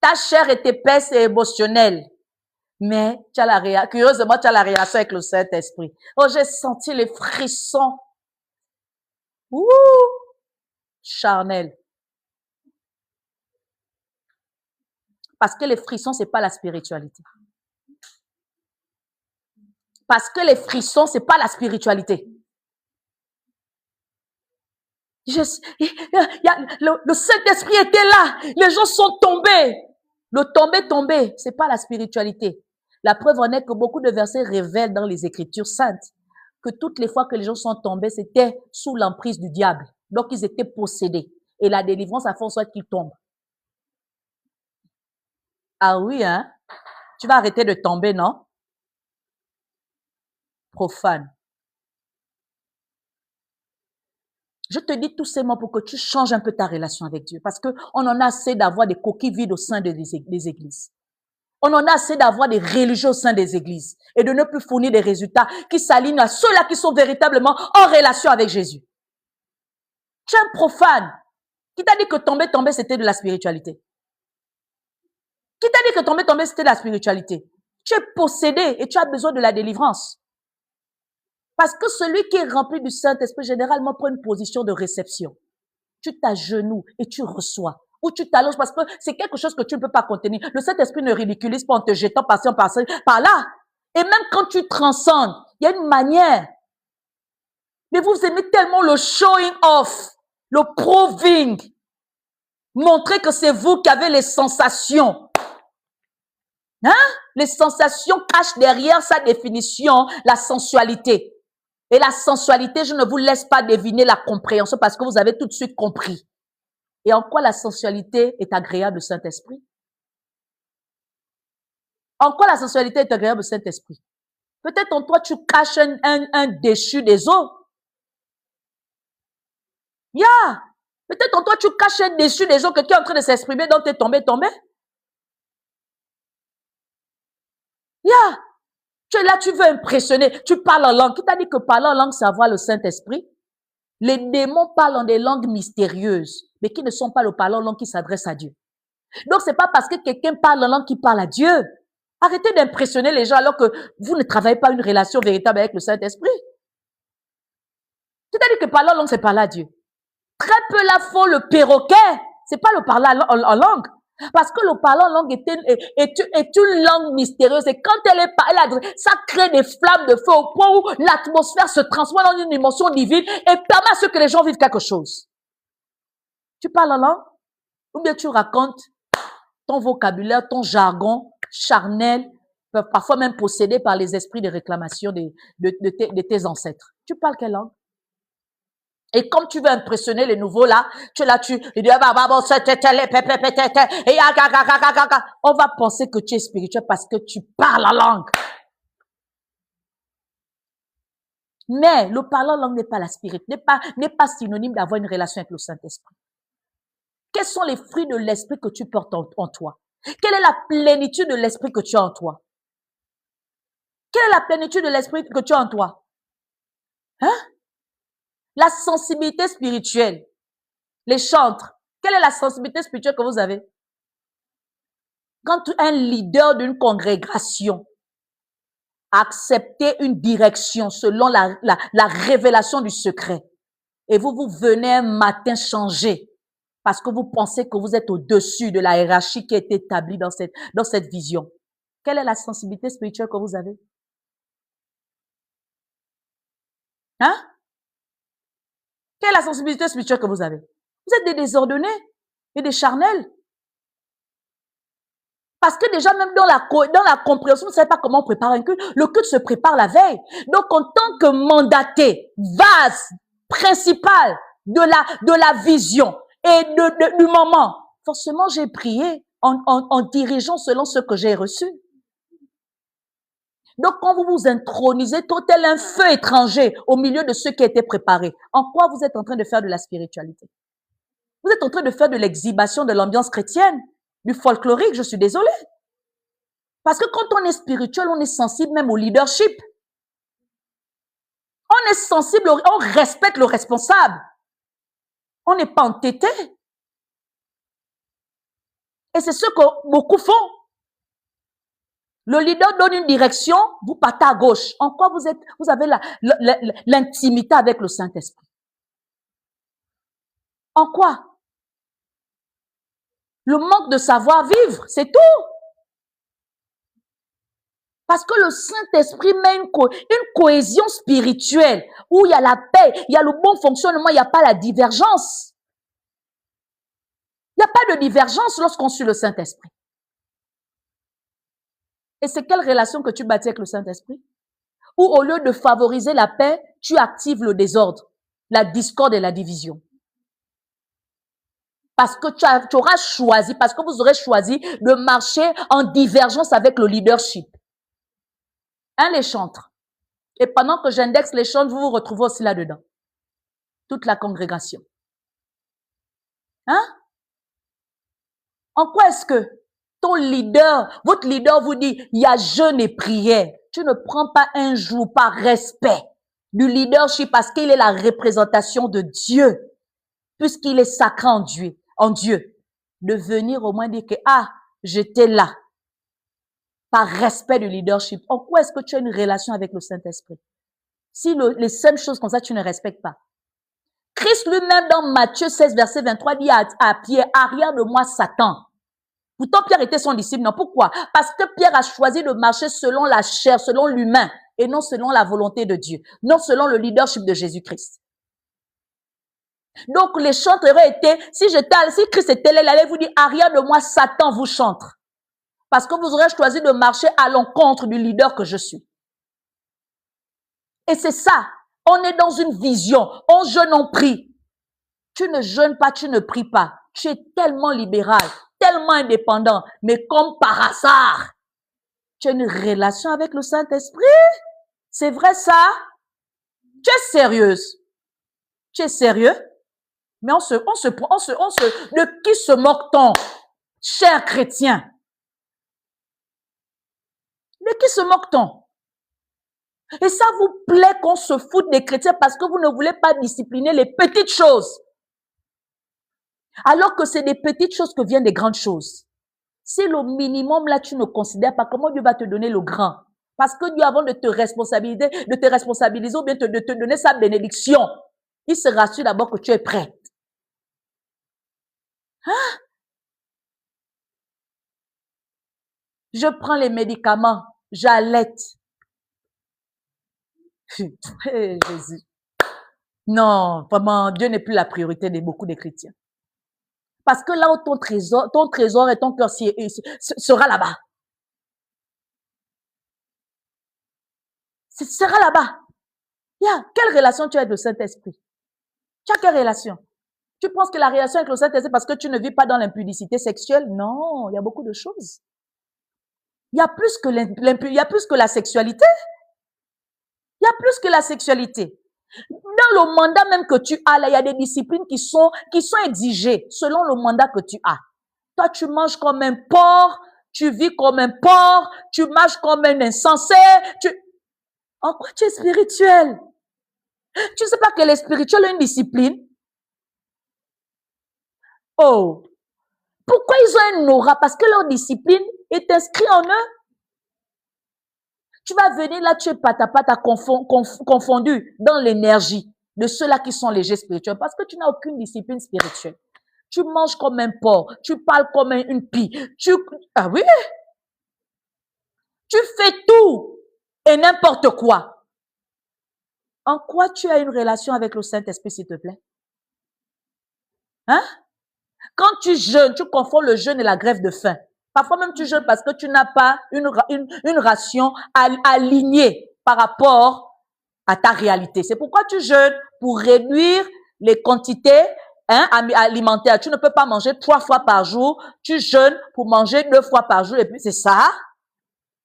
Ta chair est épaisse et émotionnelle. Mais curieusement, tu as la réaction avec le Saint-Esprit. Oh, j'ai senti les frissons. Ouh! Charnel. Parce que les frissons, c'est pas la spiritualité. Parce que les frissons, c'est pas la spiritualité. Le Saint-Esprit était là. Les gens sont tombés. Le tomber, c'est pas la spiritualité. La preuve en est que beaucoup de versets révèlent dans les Écritures saintes que toutes les fois que les gens sont tombés, c'était sous l'emprise du diable. Donc, ils étaient possédés. Et la délivrance a fait en sorte qu'ils tombent. Ah oui, hein? Tu vas arrêter de tomber, non? Profane. Je te dis tout simplement pour que tu changes un peu ta relation avec Dieu. Parce que on en a assez d'avoir des coquilles vides au sein des églises. On en a assez d'avoir des religieux au sein des églises et de ne plus fournir des résultats qui s'alignent à ceux-là qui sont véritablement en relation avec Jésus. Tu es un profane. Qui t'a dit que tomber, c'était de la spiritualité? Qui t'a dit que tomber, c'était de la spiritualité? Tu es possédé et tu as besoin de la délivrance. Parce que celui qui est rempli du Saint-Esprit, généralement, prend une position de réception. Tu t'agenouilles et tu reçois. Ou tu t'allonges parce que c'est quelque chose que tu ne peux pas contenir. Le Saint-Esprit ne ridiculise pas en te jetant par là. Et même quand tu transcendes, il y a une manière. Mais vous aimez tellement le showing off, le proving. Montrer que c'est vous qui avez les sensations. Hein? Les sensations cachent derrière sa définition la sensualité. Et la sensualité, je ne vous laisse pas deviner la compréhension parce que vous avez tout de suite compris. Et en quoi la sensualité est agréable au Saint-Esprit? En quoi la sensualité est agréable au Saint-Esprit? Peut-être en toi, tu caches un déchu des eaux. Peut-être en toi, tu caches un déchu des eaux que tu es en train de s'exprimer, donc tu es tombé. Tu es là, tu veux impressionner, tu parles en langue. Qui t'a dit que parler en langue, c'est avoir le Saint-Esprit? Les démons parlent en des langues mystérieuses, mais qui ne sont pas le parlant en langue qui s'adresse à Dieu. Donc, c'est pas parce que quelqu'un parle en langue qu'il parle à Dieu. Arrêtez d'impressionner les gens alors que vous ne travaillez pas une relation véritable avec le Saint-Esprit. Tu t'as dit que parler en langue, c'est parler à Dieu. Très peu la font le perroquet. C'est pas le parler en langue. Parce que le parler en langue est une langue mystérieuse. Et quand ça crée des flammes de feu au point où l'atmosphère se transforme dans une émotion divine et permet à ce que les gens vivent quelque chose. Tu parles en langue? Ou bien tu racontes ton vocabulaire, ton jargon charnel, parfois même possédé par les esprits de réclamation de tes ancêtres. Tu parles quelle langue? Et comme tu veux impressionner les nouveaux là, tu es là, on va penser que tu es spirituel parce que tu parles la langue. Mais le parler en langue n'est pas la spirit, n'est pas synonyme d'avoir une relation avec le Saint-Esprit. Quels sont les fruits de l'esprit que tu portes en toi? Quelle est la plénitude de l'esprit que tu as en toi? Quelle est la plénitude de l'esprit que tu as en toi? Hein? La sensibilité spirituelle. Les chantres. Quelle est la sensibilité spirituelle que vous avez? Quand un leader d'une congrégation a accepté une direction selon la révélation du secret, et vous venez un matin changer parce que vous pensez que vous êtes au-dessus de la hiérarchie qui est établie dans cette vision. Quelle est la sensibilité spirituelle que vous avez? Hein? Quelle est la sensibilité spirituelle que vous avez? Vous êtes des désordonnés et des charnels. Parce que déjà, même dans la compréhension, vous ne savez pas comment on prépare un culte. Le culte se prépare la veille. Donc, en tant que mandaté, vase principal de la vision et du moment, forcément, j'ai prié en dirigeant selon ce que j'ai reçu. Donc, quand vous vous intronisez, tel un feu étranger au milieu de ce qui a été préparé, en quoi vous êtes en train de faire de la spiritualité? Vous êtes en train de faire de l'exhibition de l'ambiance chrétienne, du folklorique, je suis désolée. Parce que quand on est spirituel, on est sensible même au leadership. On est sensible, on respecte le responsable. On n'est pas entêté. Et c'est ce que beaucoup font. Le leader donne une direction, vous partez à gauche. En quoi vous avez l'intimité avec le Saint-Esprit? En quoi? Le manque de savoir-vivre, c'est tout. Parce que le Saint-Esprit met une cohésion spirituelle où il y a la paix, il y a le bon fonctionnement, il n'y a pas la divergence. Il n'y a pas de divergence lorsqu'on suit le Saint-Esprit. Et c'est quelle relation que tu bâtis avec le Saint-Esprit? Où au lieu de favoriser la paix, tu actives le désordre, la discorde et la division. Parce que tu auras choisi, parce que vous aurez choisi de marcher en divergence avec le leadership. Les chantres. Et pendant que j'indexe les chantres, vous vous retrouvez aussi là-dedans. Toute la congrégation. Hein? En quoi est-ce que votre leader vous dit, il y a jeûne et prière. Tu ne prends pas un jour par respect du leadership parce qu'il est la représentation de Dieu, puisqu'il est sacré en Dieu, de venir au moins dire que, j'étais là, par respect du leadership. En quoi est-ce que tu as une relation avec le Saint-Esprit? Si les seules choses comme ça, tu ne respectes pas. Christ lui-même dans Matthieu 16, verset 23 dit à Pierre, arrière de moi Satan. Pourtant, Pierre était son disciple. Non, pourquoi? Parce que Pierre a choisi de marcher selon la chair, selon l'humain, et non selon la volonté de Dieu, non selon le leadership de Jésus-Christ. Donc, les chantres auraient été, si Christ était là, il allait vous dire, arrière de moi, Satan vous chantre. Parce que vous aurez choisi de marcher à l'encontre du leader que je suis. Et c'est ça. On est dans une vision. On jeûne, on prie. Tu ne jeûnes pas, tu ne pries pas. Tu es tellement libéral, tellement indépendant, mais comme par hasard, tu as une relation avec le Saint-Esprit. C'est vrai ça? Tu es sérieuse? Tu es sérieux? Mais de qui se moque-t-on, cher chrétien? De qui se moque-t-on? Et ça vous plaît qu'on se foute des chrétiens parce que vous ne voulez pas discipliner les petites choses. Alors que c'est des petites choses que viennent des grandes choses. Si le minimum là, tu ne considères pas, comment Dieu va te donner le grand? Parce que Dieu, avant de te responsabiliser ou bien de te donner sa bénédiction, il se rassure d'abord que tu es prête. Hein? Je prends les médicaments, j'allaite. Hey, Jésus. Non, vraiment, Dieu n'est plus la priorité de beaucoup de chrétiens. Parce que là où ton trésor et ton cœur sera là-bas. Ce sera là-bas. Quelle relation tu as avec le Saint-Esprit? Tu as quelle relation? Tu penses que la relation avec le Saint-Esprit, parce que tu ne vis pas dans l'impudicité sexuelle? Non, il y a beaucoup de choses. Il y a plus que la sexualité. Il y a plus que la sexualité. Dans le mandat même que tu as, là, il y a des disciplines qui sont exigées selon le mandat que tu as. Toi, tu manges comme un porc, tu vis comme un porc, tu marches comme un insensé. En quoi tu es spirituel? Tu ne sais pas que les spirituels ont une discipline? Oh! Pourquoi ils ont un aura? Parce que leur discipline est inscrite en eux. Tu vas venir là, tu es pata confondu dans l'énergie de ceux-là qui sont légers spirituels parce que tu n'as aucune discipline spirituelle. Tu manges comme un porc, tu parles comme une pie, ah oui, tu fais tout et n'importe quoi. En quoi tu as une relation avec le Saint-Esprit, s'il te plaît? Hein? Quand tu jeûnes, tu confonds le jeûne et la grève de faim. Parfois même tu jeûnes parce que tu n'as pas une ration alignée par rapport à ta réalité. C'est pourquoi tu jeûnes pour réduire les quantités alimentaires. Tu ne peux pas manger 3 fois par jour. Tu jeûnes pour manger 2 fois par jour et puis c'est ça.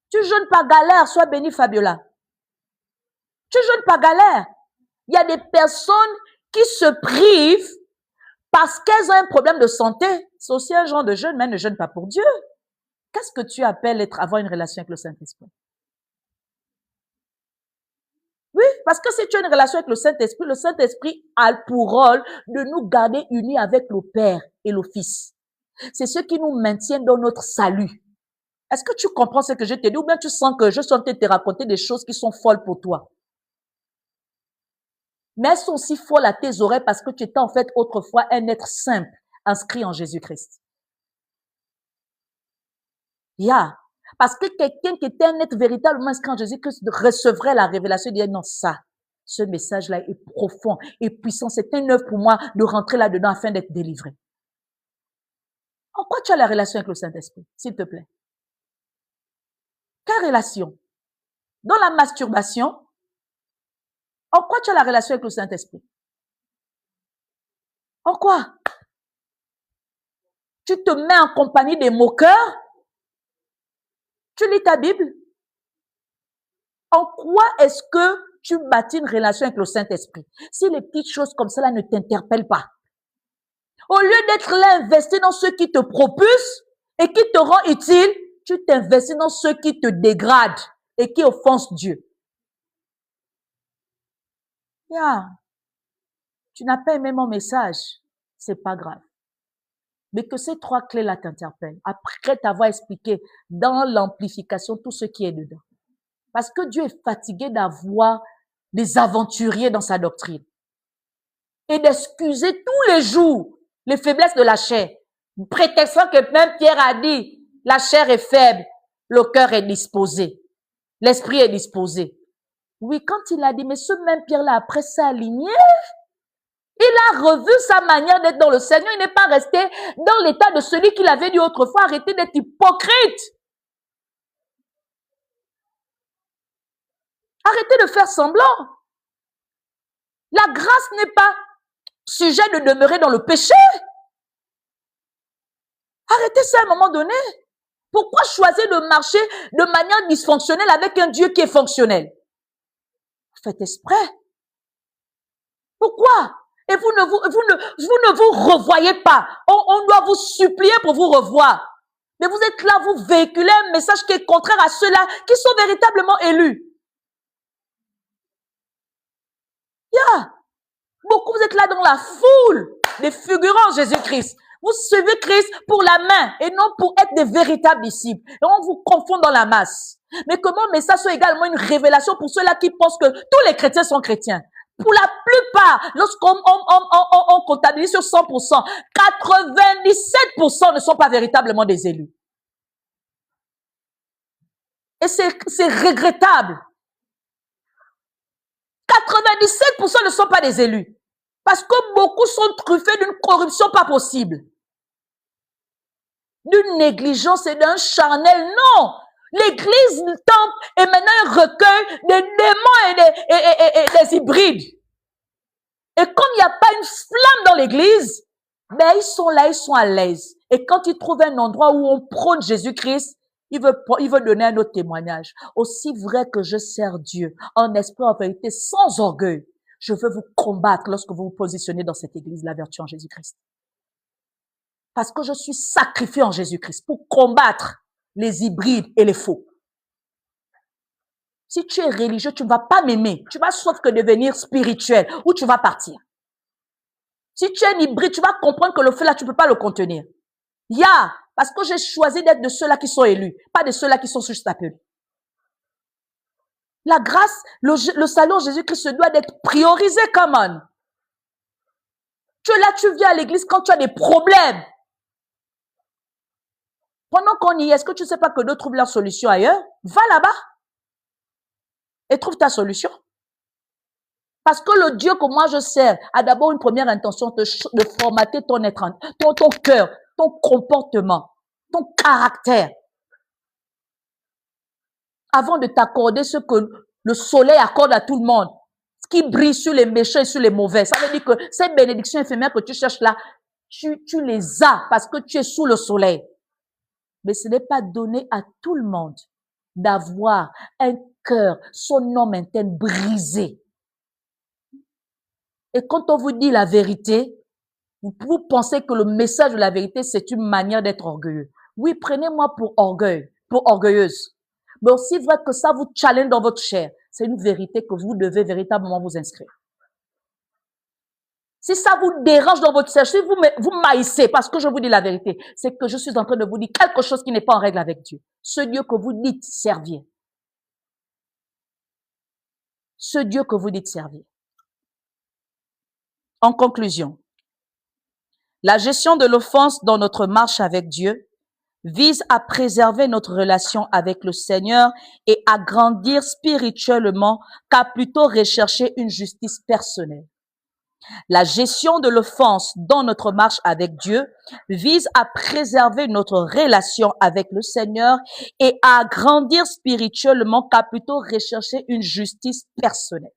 Tu jeûnes par galère. Sois béni, Fabiola. Tu jeûnes par galère. Il y a des personnes qui se privent parce qu'elles ont un problème de santé. C'est aussi un genre de jeûne, mais elles ne jeûnent pas pour Dieu. Qu'est-ce que tu appelles avoir une relation avec le Saint-Esprit? Oui, parce que si tu as une relation avec le Saint-Esprit a pour rôle de nous garder unis avec le Père et le Fils. C'est ce qui nous maintient dans notre salut. Est-ce que tu comprends ce que je te dis ou bien tu sens que je suis en train de te raconter des choses qui sont folles pour toi? Mais elles sont aussi folles à tes oreilles parce que tu étais en fait autrefois un être simple, inscrit en Jésus-Christ. Parce que quelqu'un qui était un être véritablement inscrit en Jésus-Christ recevrait la révélation et dire non, ça, ce message-là est profond et puissant. C'est une œuvre pour moi de rentrer là-dedans afin d'être délivré. En quoi tu as la relation avec le Saint-Esprit, s'il te plaît? Quelle relation? Dans la masturbation, en quoi tu as la relation avec le Saint-Esprit? En quoi? Tu te mets en compagnie des moqueurs? Tu lis ta Bible? En quoi est-ce que tu bâtis une relation avec le Saint-Esprit? Si les petites choses comme cela ne t'interpellent pas. Au lieu d'être là investi dans ceux qui te propulsent et qui te rend utile, tu t'investis dans ceux qui te dégradent et qui offensent Dieu. Tu n'as pas aimé mon message, c'est pas grave. Mais que ces 3 clés-là t'interpellent, après t'avoir expliqué dans l'amplification tout ce qui est dedans. Parce que Dieu est fatigué d'avoir des aventuriers dans sa doctrine. Et d'excuser tous les jours les faiblesses de la chair. Prétextant que même Pierre a dit, la chair est faible, le cœur est disposé. L'esprit est disposé. Oui, quand il a dit, mais ce même Pierre-là, après ça aligné, il a revu sa manière d'être dans le Seigneur. Il n'est pas resté dans l'état de celui qu'il avait dit autrefois. Arrêtez d'être hypocrite. Arrêtez de faire semblant. La grâce n'est pas sujet de demeurer dans le péché. Arrêtez ça à un moment donné. Pourquoi choisir de marcher de manière dysfonctionnelle avec un Dieu qui est fonctionnel? Faites exprès. Pourquoi? Et vous ne vous revoyez pas. On doit vous supplier pour vous revoir. Mais vous êtes là, vous véhiculez un message qui est contraire à ceux-là qui sont véritablement élus. Beaucoup, vous êtes là dans la foule des figurants Jésus-Christ. Vous suivez Christ pour la main et non pour être des véritables disciples. Et on vous confond dans la masse. Mais comment message soit également une révélation pour ceux-là qui pensent que tous les chrétiens sont chrétiens. Pour la plupart, lorsqu'on comptabilise sur 100%, 97% ne sont pas véritablement des élus. Et c'est regrettable. 97% ne sont pas des élus. Parce que beaucoup sont truffés d'une corruption pas possible. D'une négligence et d'un charnel. Non! L'église, le temple, est maintenant un recueil des démons et des hybrides. Et comme il n'y a pas une flamme dans l'église, ben ils sont là, ils sont à l'aise. Et quand ils trouvent un endroit où on prône Jésus-Christ, il veut donner un autre témoignage. Aussi vrai que je sers Dieu, en esprit, en vérité, sans orgueil, je veux vous combattre lorsque vous vous positionnez dans cette église, la vertu en Jésus-Christ. Parce que je suis sacrifié en Jésus-Christ pour combattre les hybrides et les faux. Si tu es religieux, tu ne vas pas m'aimer. Tu vas sauf que devenir spirituel ou tu vas partir. Si tu es un hybride, tu vas comprendre que le feu là, tu ne peux pas le contenir. Parce que j'ai choisi d'être de ceux-là qui sont élus, pas de ceux-là qui sont juste appelés. La grâce, le salut en Jésus-Christ se doit d'être priorisé, come on. Tu es là, tu viens à l'église quand tu as des problèmes. Pendant qu'on y est, est-ce que tu ne sais pas que d'autres trouvent leur solution ailleurs? Va là-bas et trouve ta solution. Parce que le Dieu que moi je sers a d'abord une première intention de formater ton être, ton cœur, ton comportement, ton caractère. Avant de t'accorder ce que le soleil accorde à tout le monde, ce qui brille sur les méchants et sur les mauvais. Ça veut dire que ces bénédictions éphémères que tu cherches là, tu les as parce que tu es sous le soleil. Mais ce n'est pas donné à tout le monde d'avoir un cœur, son homme interne brisé. Et quand on vous dit la vérité, vous pensez que le message de la vérité, c'est une manière d'être orgueilleux. Oui, prenez-moi pour orgueilleuse. Mais aussi vrai que ça vous challenge dans votre chair. C'est une vérité que vous devez véritablement vous inscrire. Si ça vous dérange dans votre chair, si vous maïssez parce que je vous dis la vérité, c'est que je suis en train de vous dire quelque chose qui n'est pas en règle avec Dieu. Ce Dieu que vous dites servir. Ce Dieu que vous dites servir. En conclusion, la gestion de l'offense dans notre marche avec Dieu vise à préserver notre relation avec le Seigneur et à grandir spirituellement qu'à plutôt rechercher une justice personnelle. La gestion de l'offense dans notre marche avec Dieu vise à préserver notre relation avec le Seigneur et à grandir spirituellement qu'à plutôt rechercher une justice personnelle.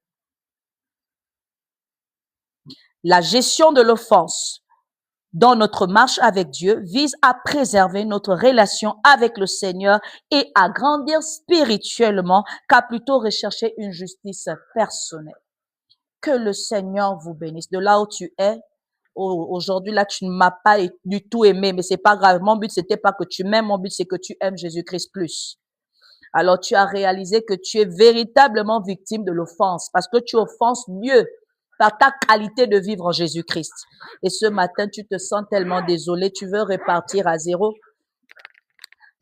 La gestion de l'offense dans notre marche avec Dieu vise à préserver notre relation avec le Seigneur et à grandir spirituellement qu'à plutôt rechercher une justice personnelle. Que le Seigneur vous bénisse. De là où tu es, aujourd'hui là, tu ne m'as pas du tout aimé, mais c'est pas grave. Mon but, c'était pas que tu m'aimes, mon but, c'est que tu aimes Jésus-Christ plus. Alors, tu as réalisé que tu es véritablement victime de l'offense parce que tu offenses Dieu par ta qualité de vivre en Jésus-Christ. Et ce matin, tu te sens tellement désolé, tu veux repartir à zéro.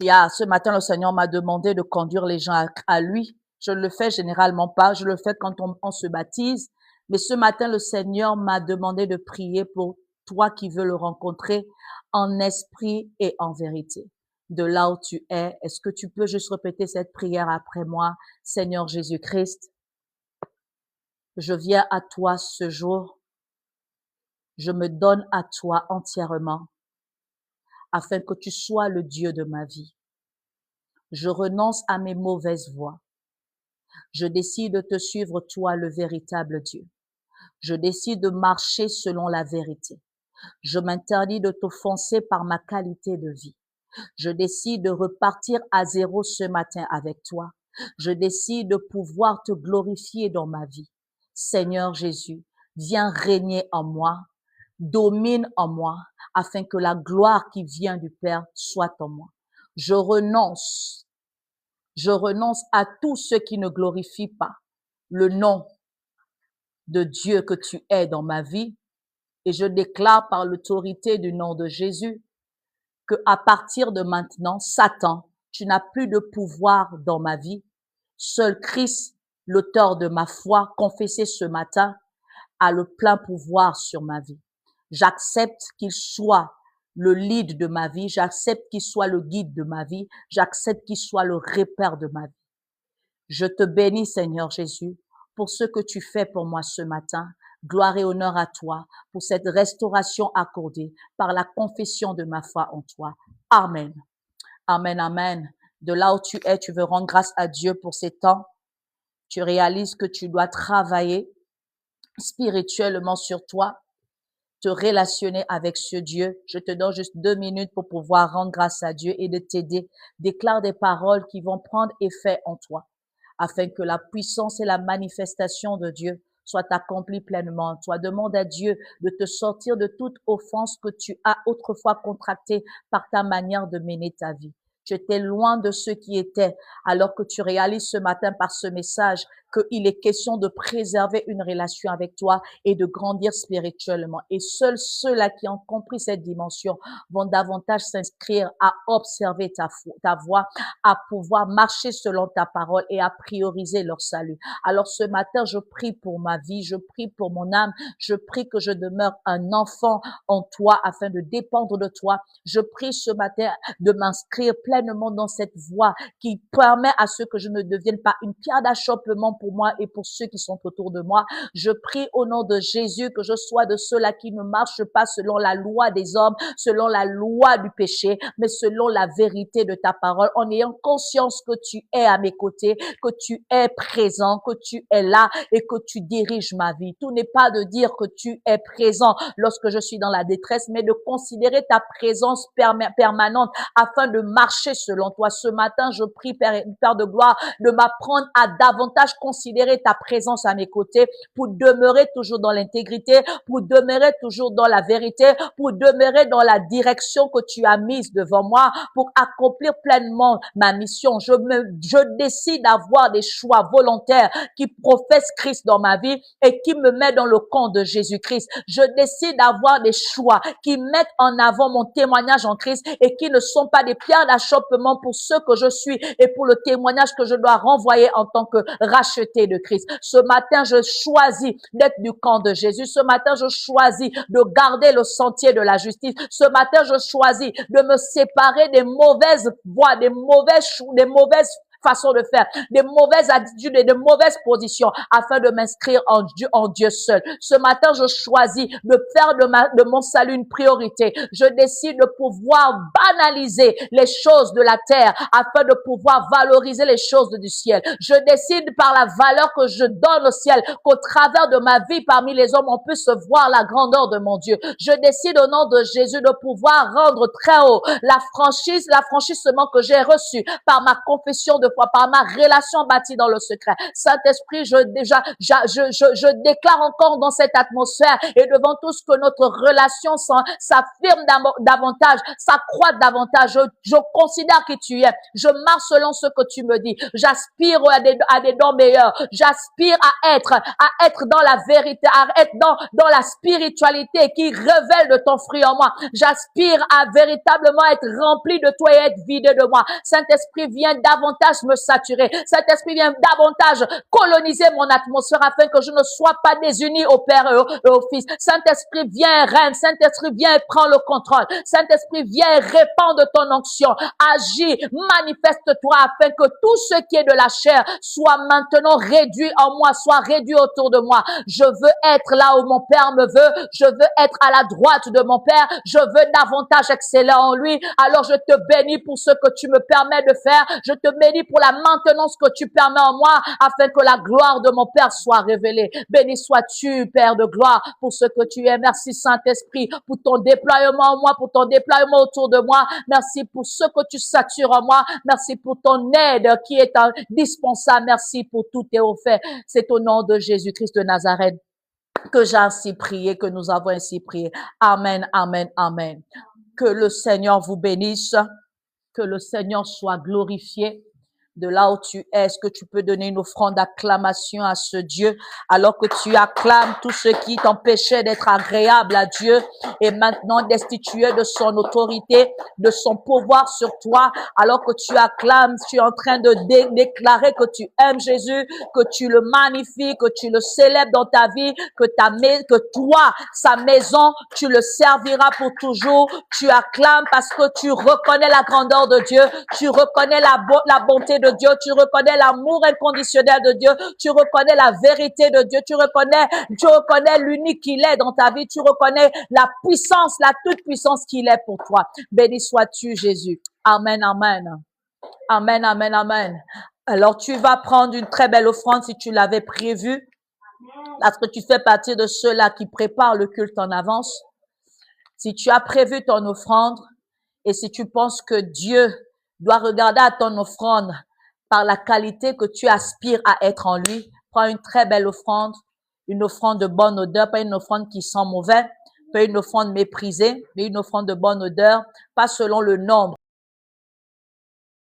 Ce matin, le Seigneur m'a demandé de conduire les gens à lui. Je ne le fais généralement pas, je le fais quand on se baptise. Mais ce matin, le Seigneur m'a demandé de prier pour toi qui veux le rencontrer en esprit et en vérité. De là où tu es, est-ce que tu peux juste répéter cette prière après moi? Seigneur Jésus-Christ, je viens à toi ce jour. Je me donne à toi entièrement afin que tu sois le Dieu de ma vie. Je renonce à mes mauvaises voies. Je décide de te suivre, toi, le véritable Dieu. Je décide de marcher selon la vérité. Je m'interdis de t'offenser par ma qualité de vie. Je décide de repartir à zéro ce matin avec toi. Je décide de pouvoir te glorifier dans ma vie. Seigneur Jésus, viens régner en moi, domine en moi, afin que la gloire qui vient du Père soit en moi. Je renonce à tout ce qui ne glorifie pas le nom de Dieu que tu es dans ma vie et je déclare par l'autorité du nom de Jésus que à partir de maintenant, Satan, tu n'as plus de pouvoir dans ma vie. Seul Christ, l'auteur de ma foi, confessé ce matin, a le plein pouvoir sur ma vie. J'accepte qu'il soit le lead de ma vie, j'accepte qu'il soit le guide de ma vie, j'accepte qu'il soit le repère de ma vie. Je te bénis, Seigneur Jésus, pour ce que tu fais pour moi ce matin. Gloire et honneur à toi pour cette restauration accordée par la confession de ma foi en toi. Amen. Amen, amen. De là où tu es, tu veux rendre grâce à Dieu pour ces temps. Tu réalises que tu dois travailler spirituellement sur toi. te relationner avec ce Dieu. Je te donne juste 2 minutes pour pouvoir rendre grâce à Dieu et de t'aider. Déclare des paroles qui vont prendre effet en toi, afin que la puissance et la manifestation de Dieu soient accomplies pleinement en toi. Demande à Dieu de te sortir de toute offense que tu as autrefois contractée par ta manière de mener ta vie. Tu étais loin de ceux qui étaient, alors que tu réalises ce matin par ce message qu'il est question de préserver une relation avec toi et de grandir spirituellement. Et seuls ceux-là qui ont compris cette dimension vont davantage s'inscrire à observer ta voix, à pouvoir marcher selon ta parole et à prioriser leur salut. Alors ce matin, je prie pour ma vie, je prie pour mon âme, je prie que je demeure un enfant en toi afin de dépendre de toi. Je prie ce matin de m'inscrire pleinement dans cette voie qui permet à ceux que je ne devienne pas une pierre d'achoppement pour moi et pour ceux qui sont autour de moi. Je prie au nom de Jésus que je sois de ceux-là qui ne marchent pas selon la loi des hommes, selon la loi du péché, mais selon la vérité de ta parole, en ayant conscience que tu es à mes côtés, que tu es présent, que tu es là et que tu diriges ma vie. Tout n'est pas de dire que tu es présent lorsque je suis dans la détresse, mais de considérer ta présence permanente afin de marcher selon toi. Ce matin, je prie, Père de gloire, de m'apprendre à davantage considérer ta présence à mes côtés pour demeurer toujours dans l'intégrité, pour demeurer toujours dans la vérité, pour demeurer dans la direction que tu as mise devant moi, pour accomplir pleinement ma mission. Je décide d'avoir des choix volontaires qui professent Christ dans ma vie et qui me mettent dans le camp de Jésus-Christ. Je décide d'avoir des choix qui mettent en avant mon témoignage en Christ et qui ne sont pas des pierres d'achoppement pour ce que je suis et pour le témoignage que je dois renvoyer en tant que racheté de Christ. Ce matin, je choisis d'être du camp de Jésus. Ce matin, je choisis de garder le sentier de la justice. Ce matin, je choisis de me séparer des mauvaises voies, des mauvaises façon de faire, des mauvaises attitudes et de mauvaises positions afin de m'inscrire en Dieu seul. Ce matin, je choisis de faire de mon salut une priorité. Je décide de pouvoir banaliser les choses de la terre afin de pouvoir valoriser les choses du ciel. Je décide par la valeur que je donne au ciel qu'au travers de ma vie parmi les hommes, on puisse voir la grandeur de mon Dieu. Je décide au nom de Jésus de pouvoir rendre très haut l'affranchissement que j'ai reçu par ma confession de foi, par ma relation bâtie dans le secret. Saint-Esprit, je déclare encore dans cette atmosphère et devant tous que notre relation s'affirme davantage, s'accroît davantage. Je considère qui tu es. Je marche selon ce que tu me dis. J'aspire à des dons meilleurs. J'aspire à être dans la vérité, à être dans la spiritualité qui révèle de ton fruit en moi. J'aspire à véritablement être rempli de toi et être vidé de moi. Saint-Esprit, viens davantage me saturer. Saint-Esprit, viens davantage coloniser mon atmosphère afin que je ne sois pas désuni au Père et au Fils. Saint-Esprit, viens, règne. Saint-Esprit, viens et prends le contrôle. Saint-Esprit, viens et répands de ton onction. Agis, manifeste-toi afin que tout ce qui est de la chair soit maintenant réduit en moi, soit réduit autour de moi. Je veux être là où mon Père me veut. Je veux être à la droite de mon Père. Je veux davantage exceller en lui. Alors je te bénis pour ce que tu me permets de faire. Je te bénis pour la maintenance que tu permets en moi afin que la gloire de mon Père soit révélée. Béni sois-tu, Père de gloire, pour ce que tu es. Merci Saint-Esprit pour ton déploiement en moi, pour ton déploiement autour de moi. Merci pour ce que tu satures en moi. Merci pour ton aide qui est indispensable. Merci pour tout tes offerts. C'est au nom de Jésus-Christ de Nazareth que j'ai ainsi prié, que nous avons ainsi prié. Amen, amen, amen. Que le Seigneur vous bénisse, que le Seigneur soit glorifié. De là où tu es, est-ce que tu peux donner une offrande d'acclamation à ce Dieu alors que tu acclames tout ce qui t'empêchait d'être agréable à Dieu et maintenant destitué de son autorité, de son pouvoir sur toi, alors que tu acclames, tu es en train de déclarer que tu aimes Jésus, que tu le magnifies, que tu le célèbres dans ta vie, que toi, sa maison, tu le serviras pour toujours. Tu acclames parce que tu reconnais la grandeur de Dieu, tu reconnais la bonté de Dieu, tu reconnais l'amour inconditionnel de Dieu, tu reconnais la vérité de Dieu, tu reconnais l'unique qu'il est dans ta vie, tu reconnais la puissance, la toute puissance qu'il est pour toi. Béni sois-tu, Jésus. Amen, amen. Amen, amen, amen. Alors, tu vas prendre une très belle offrande si tu l'avais prévu, parce que tu fais partie de ceux-là qui préparent le culte en avance. Si tu as prévu ton offrande et si tu penses que Dieu doit regarder à ton offrande par la qualité que tu aspires à être en lui, prends une très belle offrande, une offrande de bonne odeur, pas une offrande qui sent mauvais, pas une offrande méprisée, mais une offrande de bonne odeur, pas selon le nombre.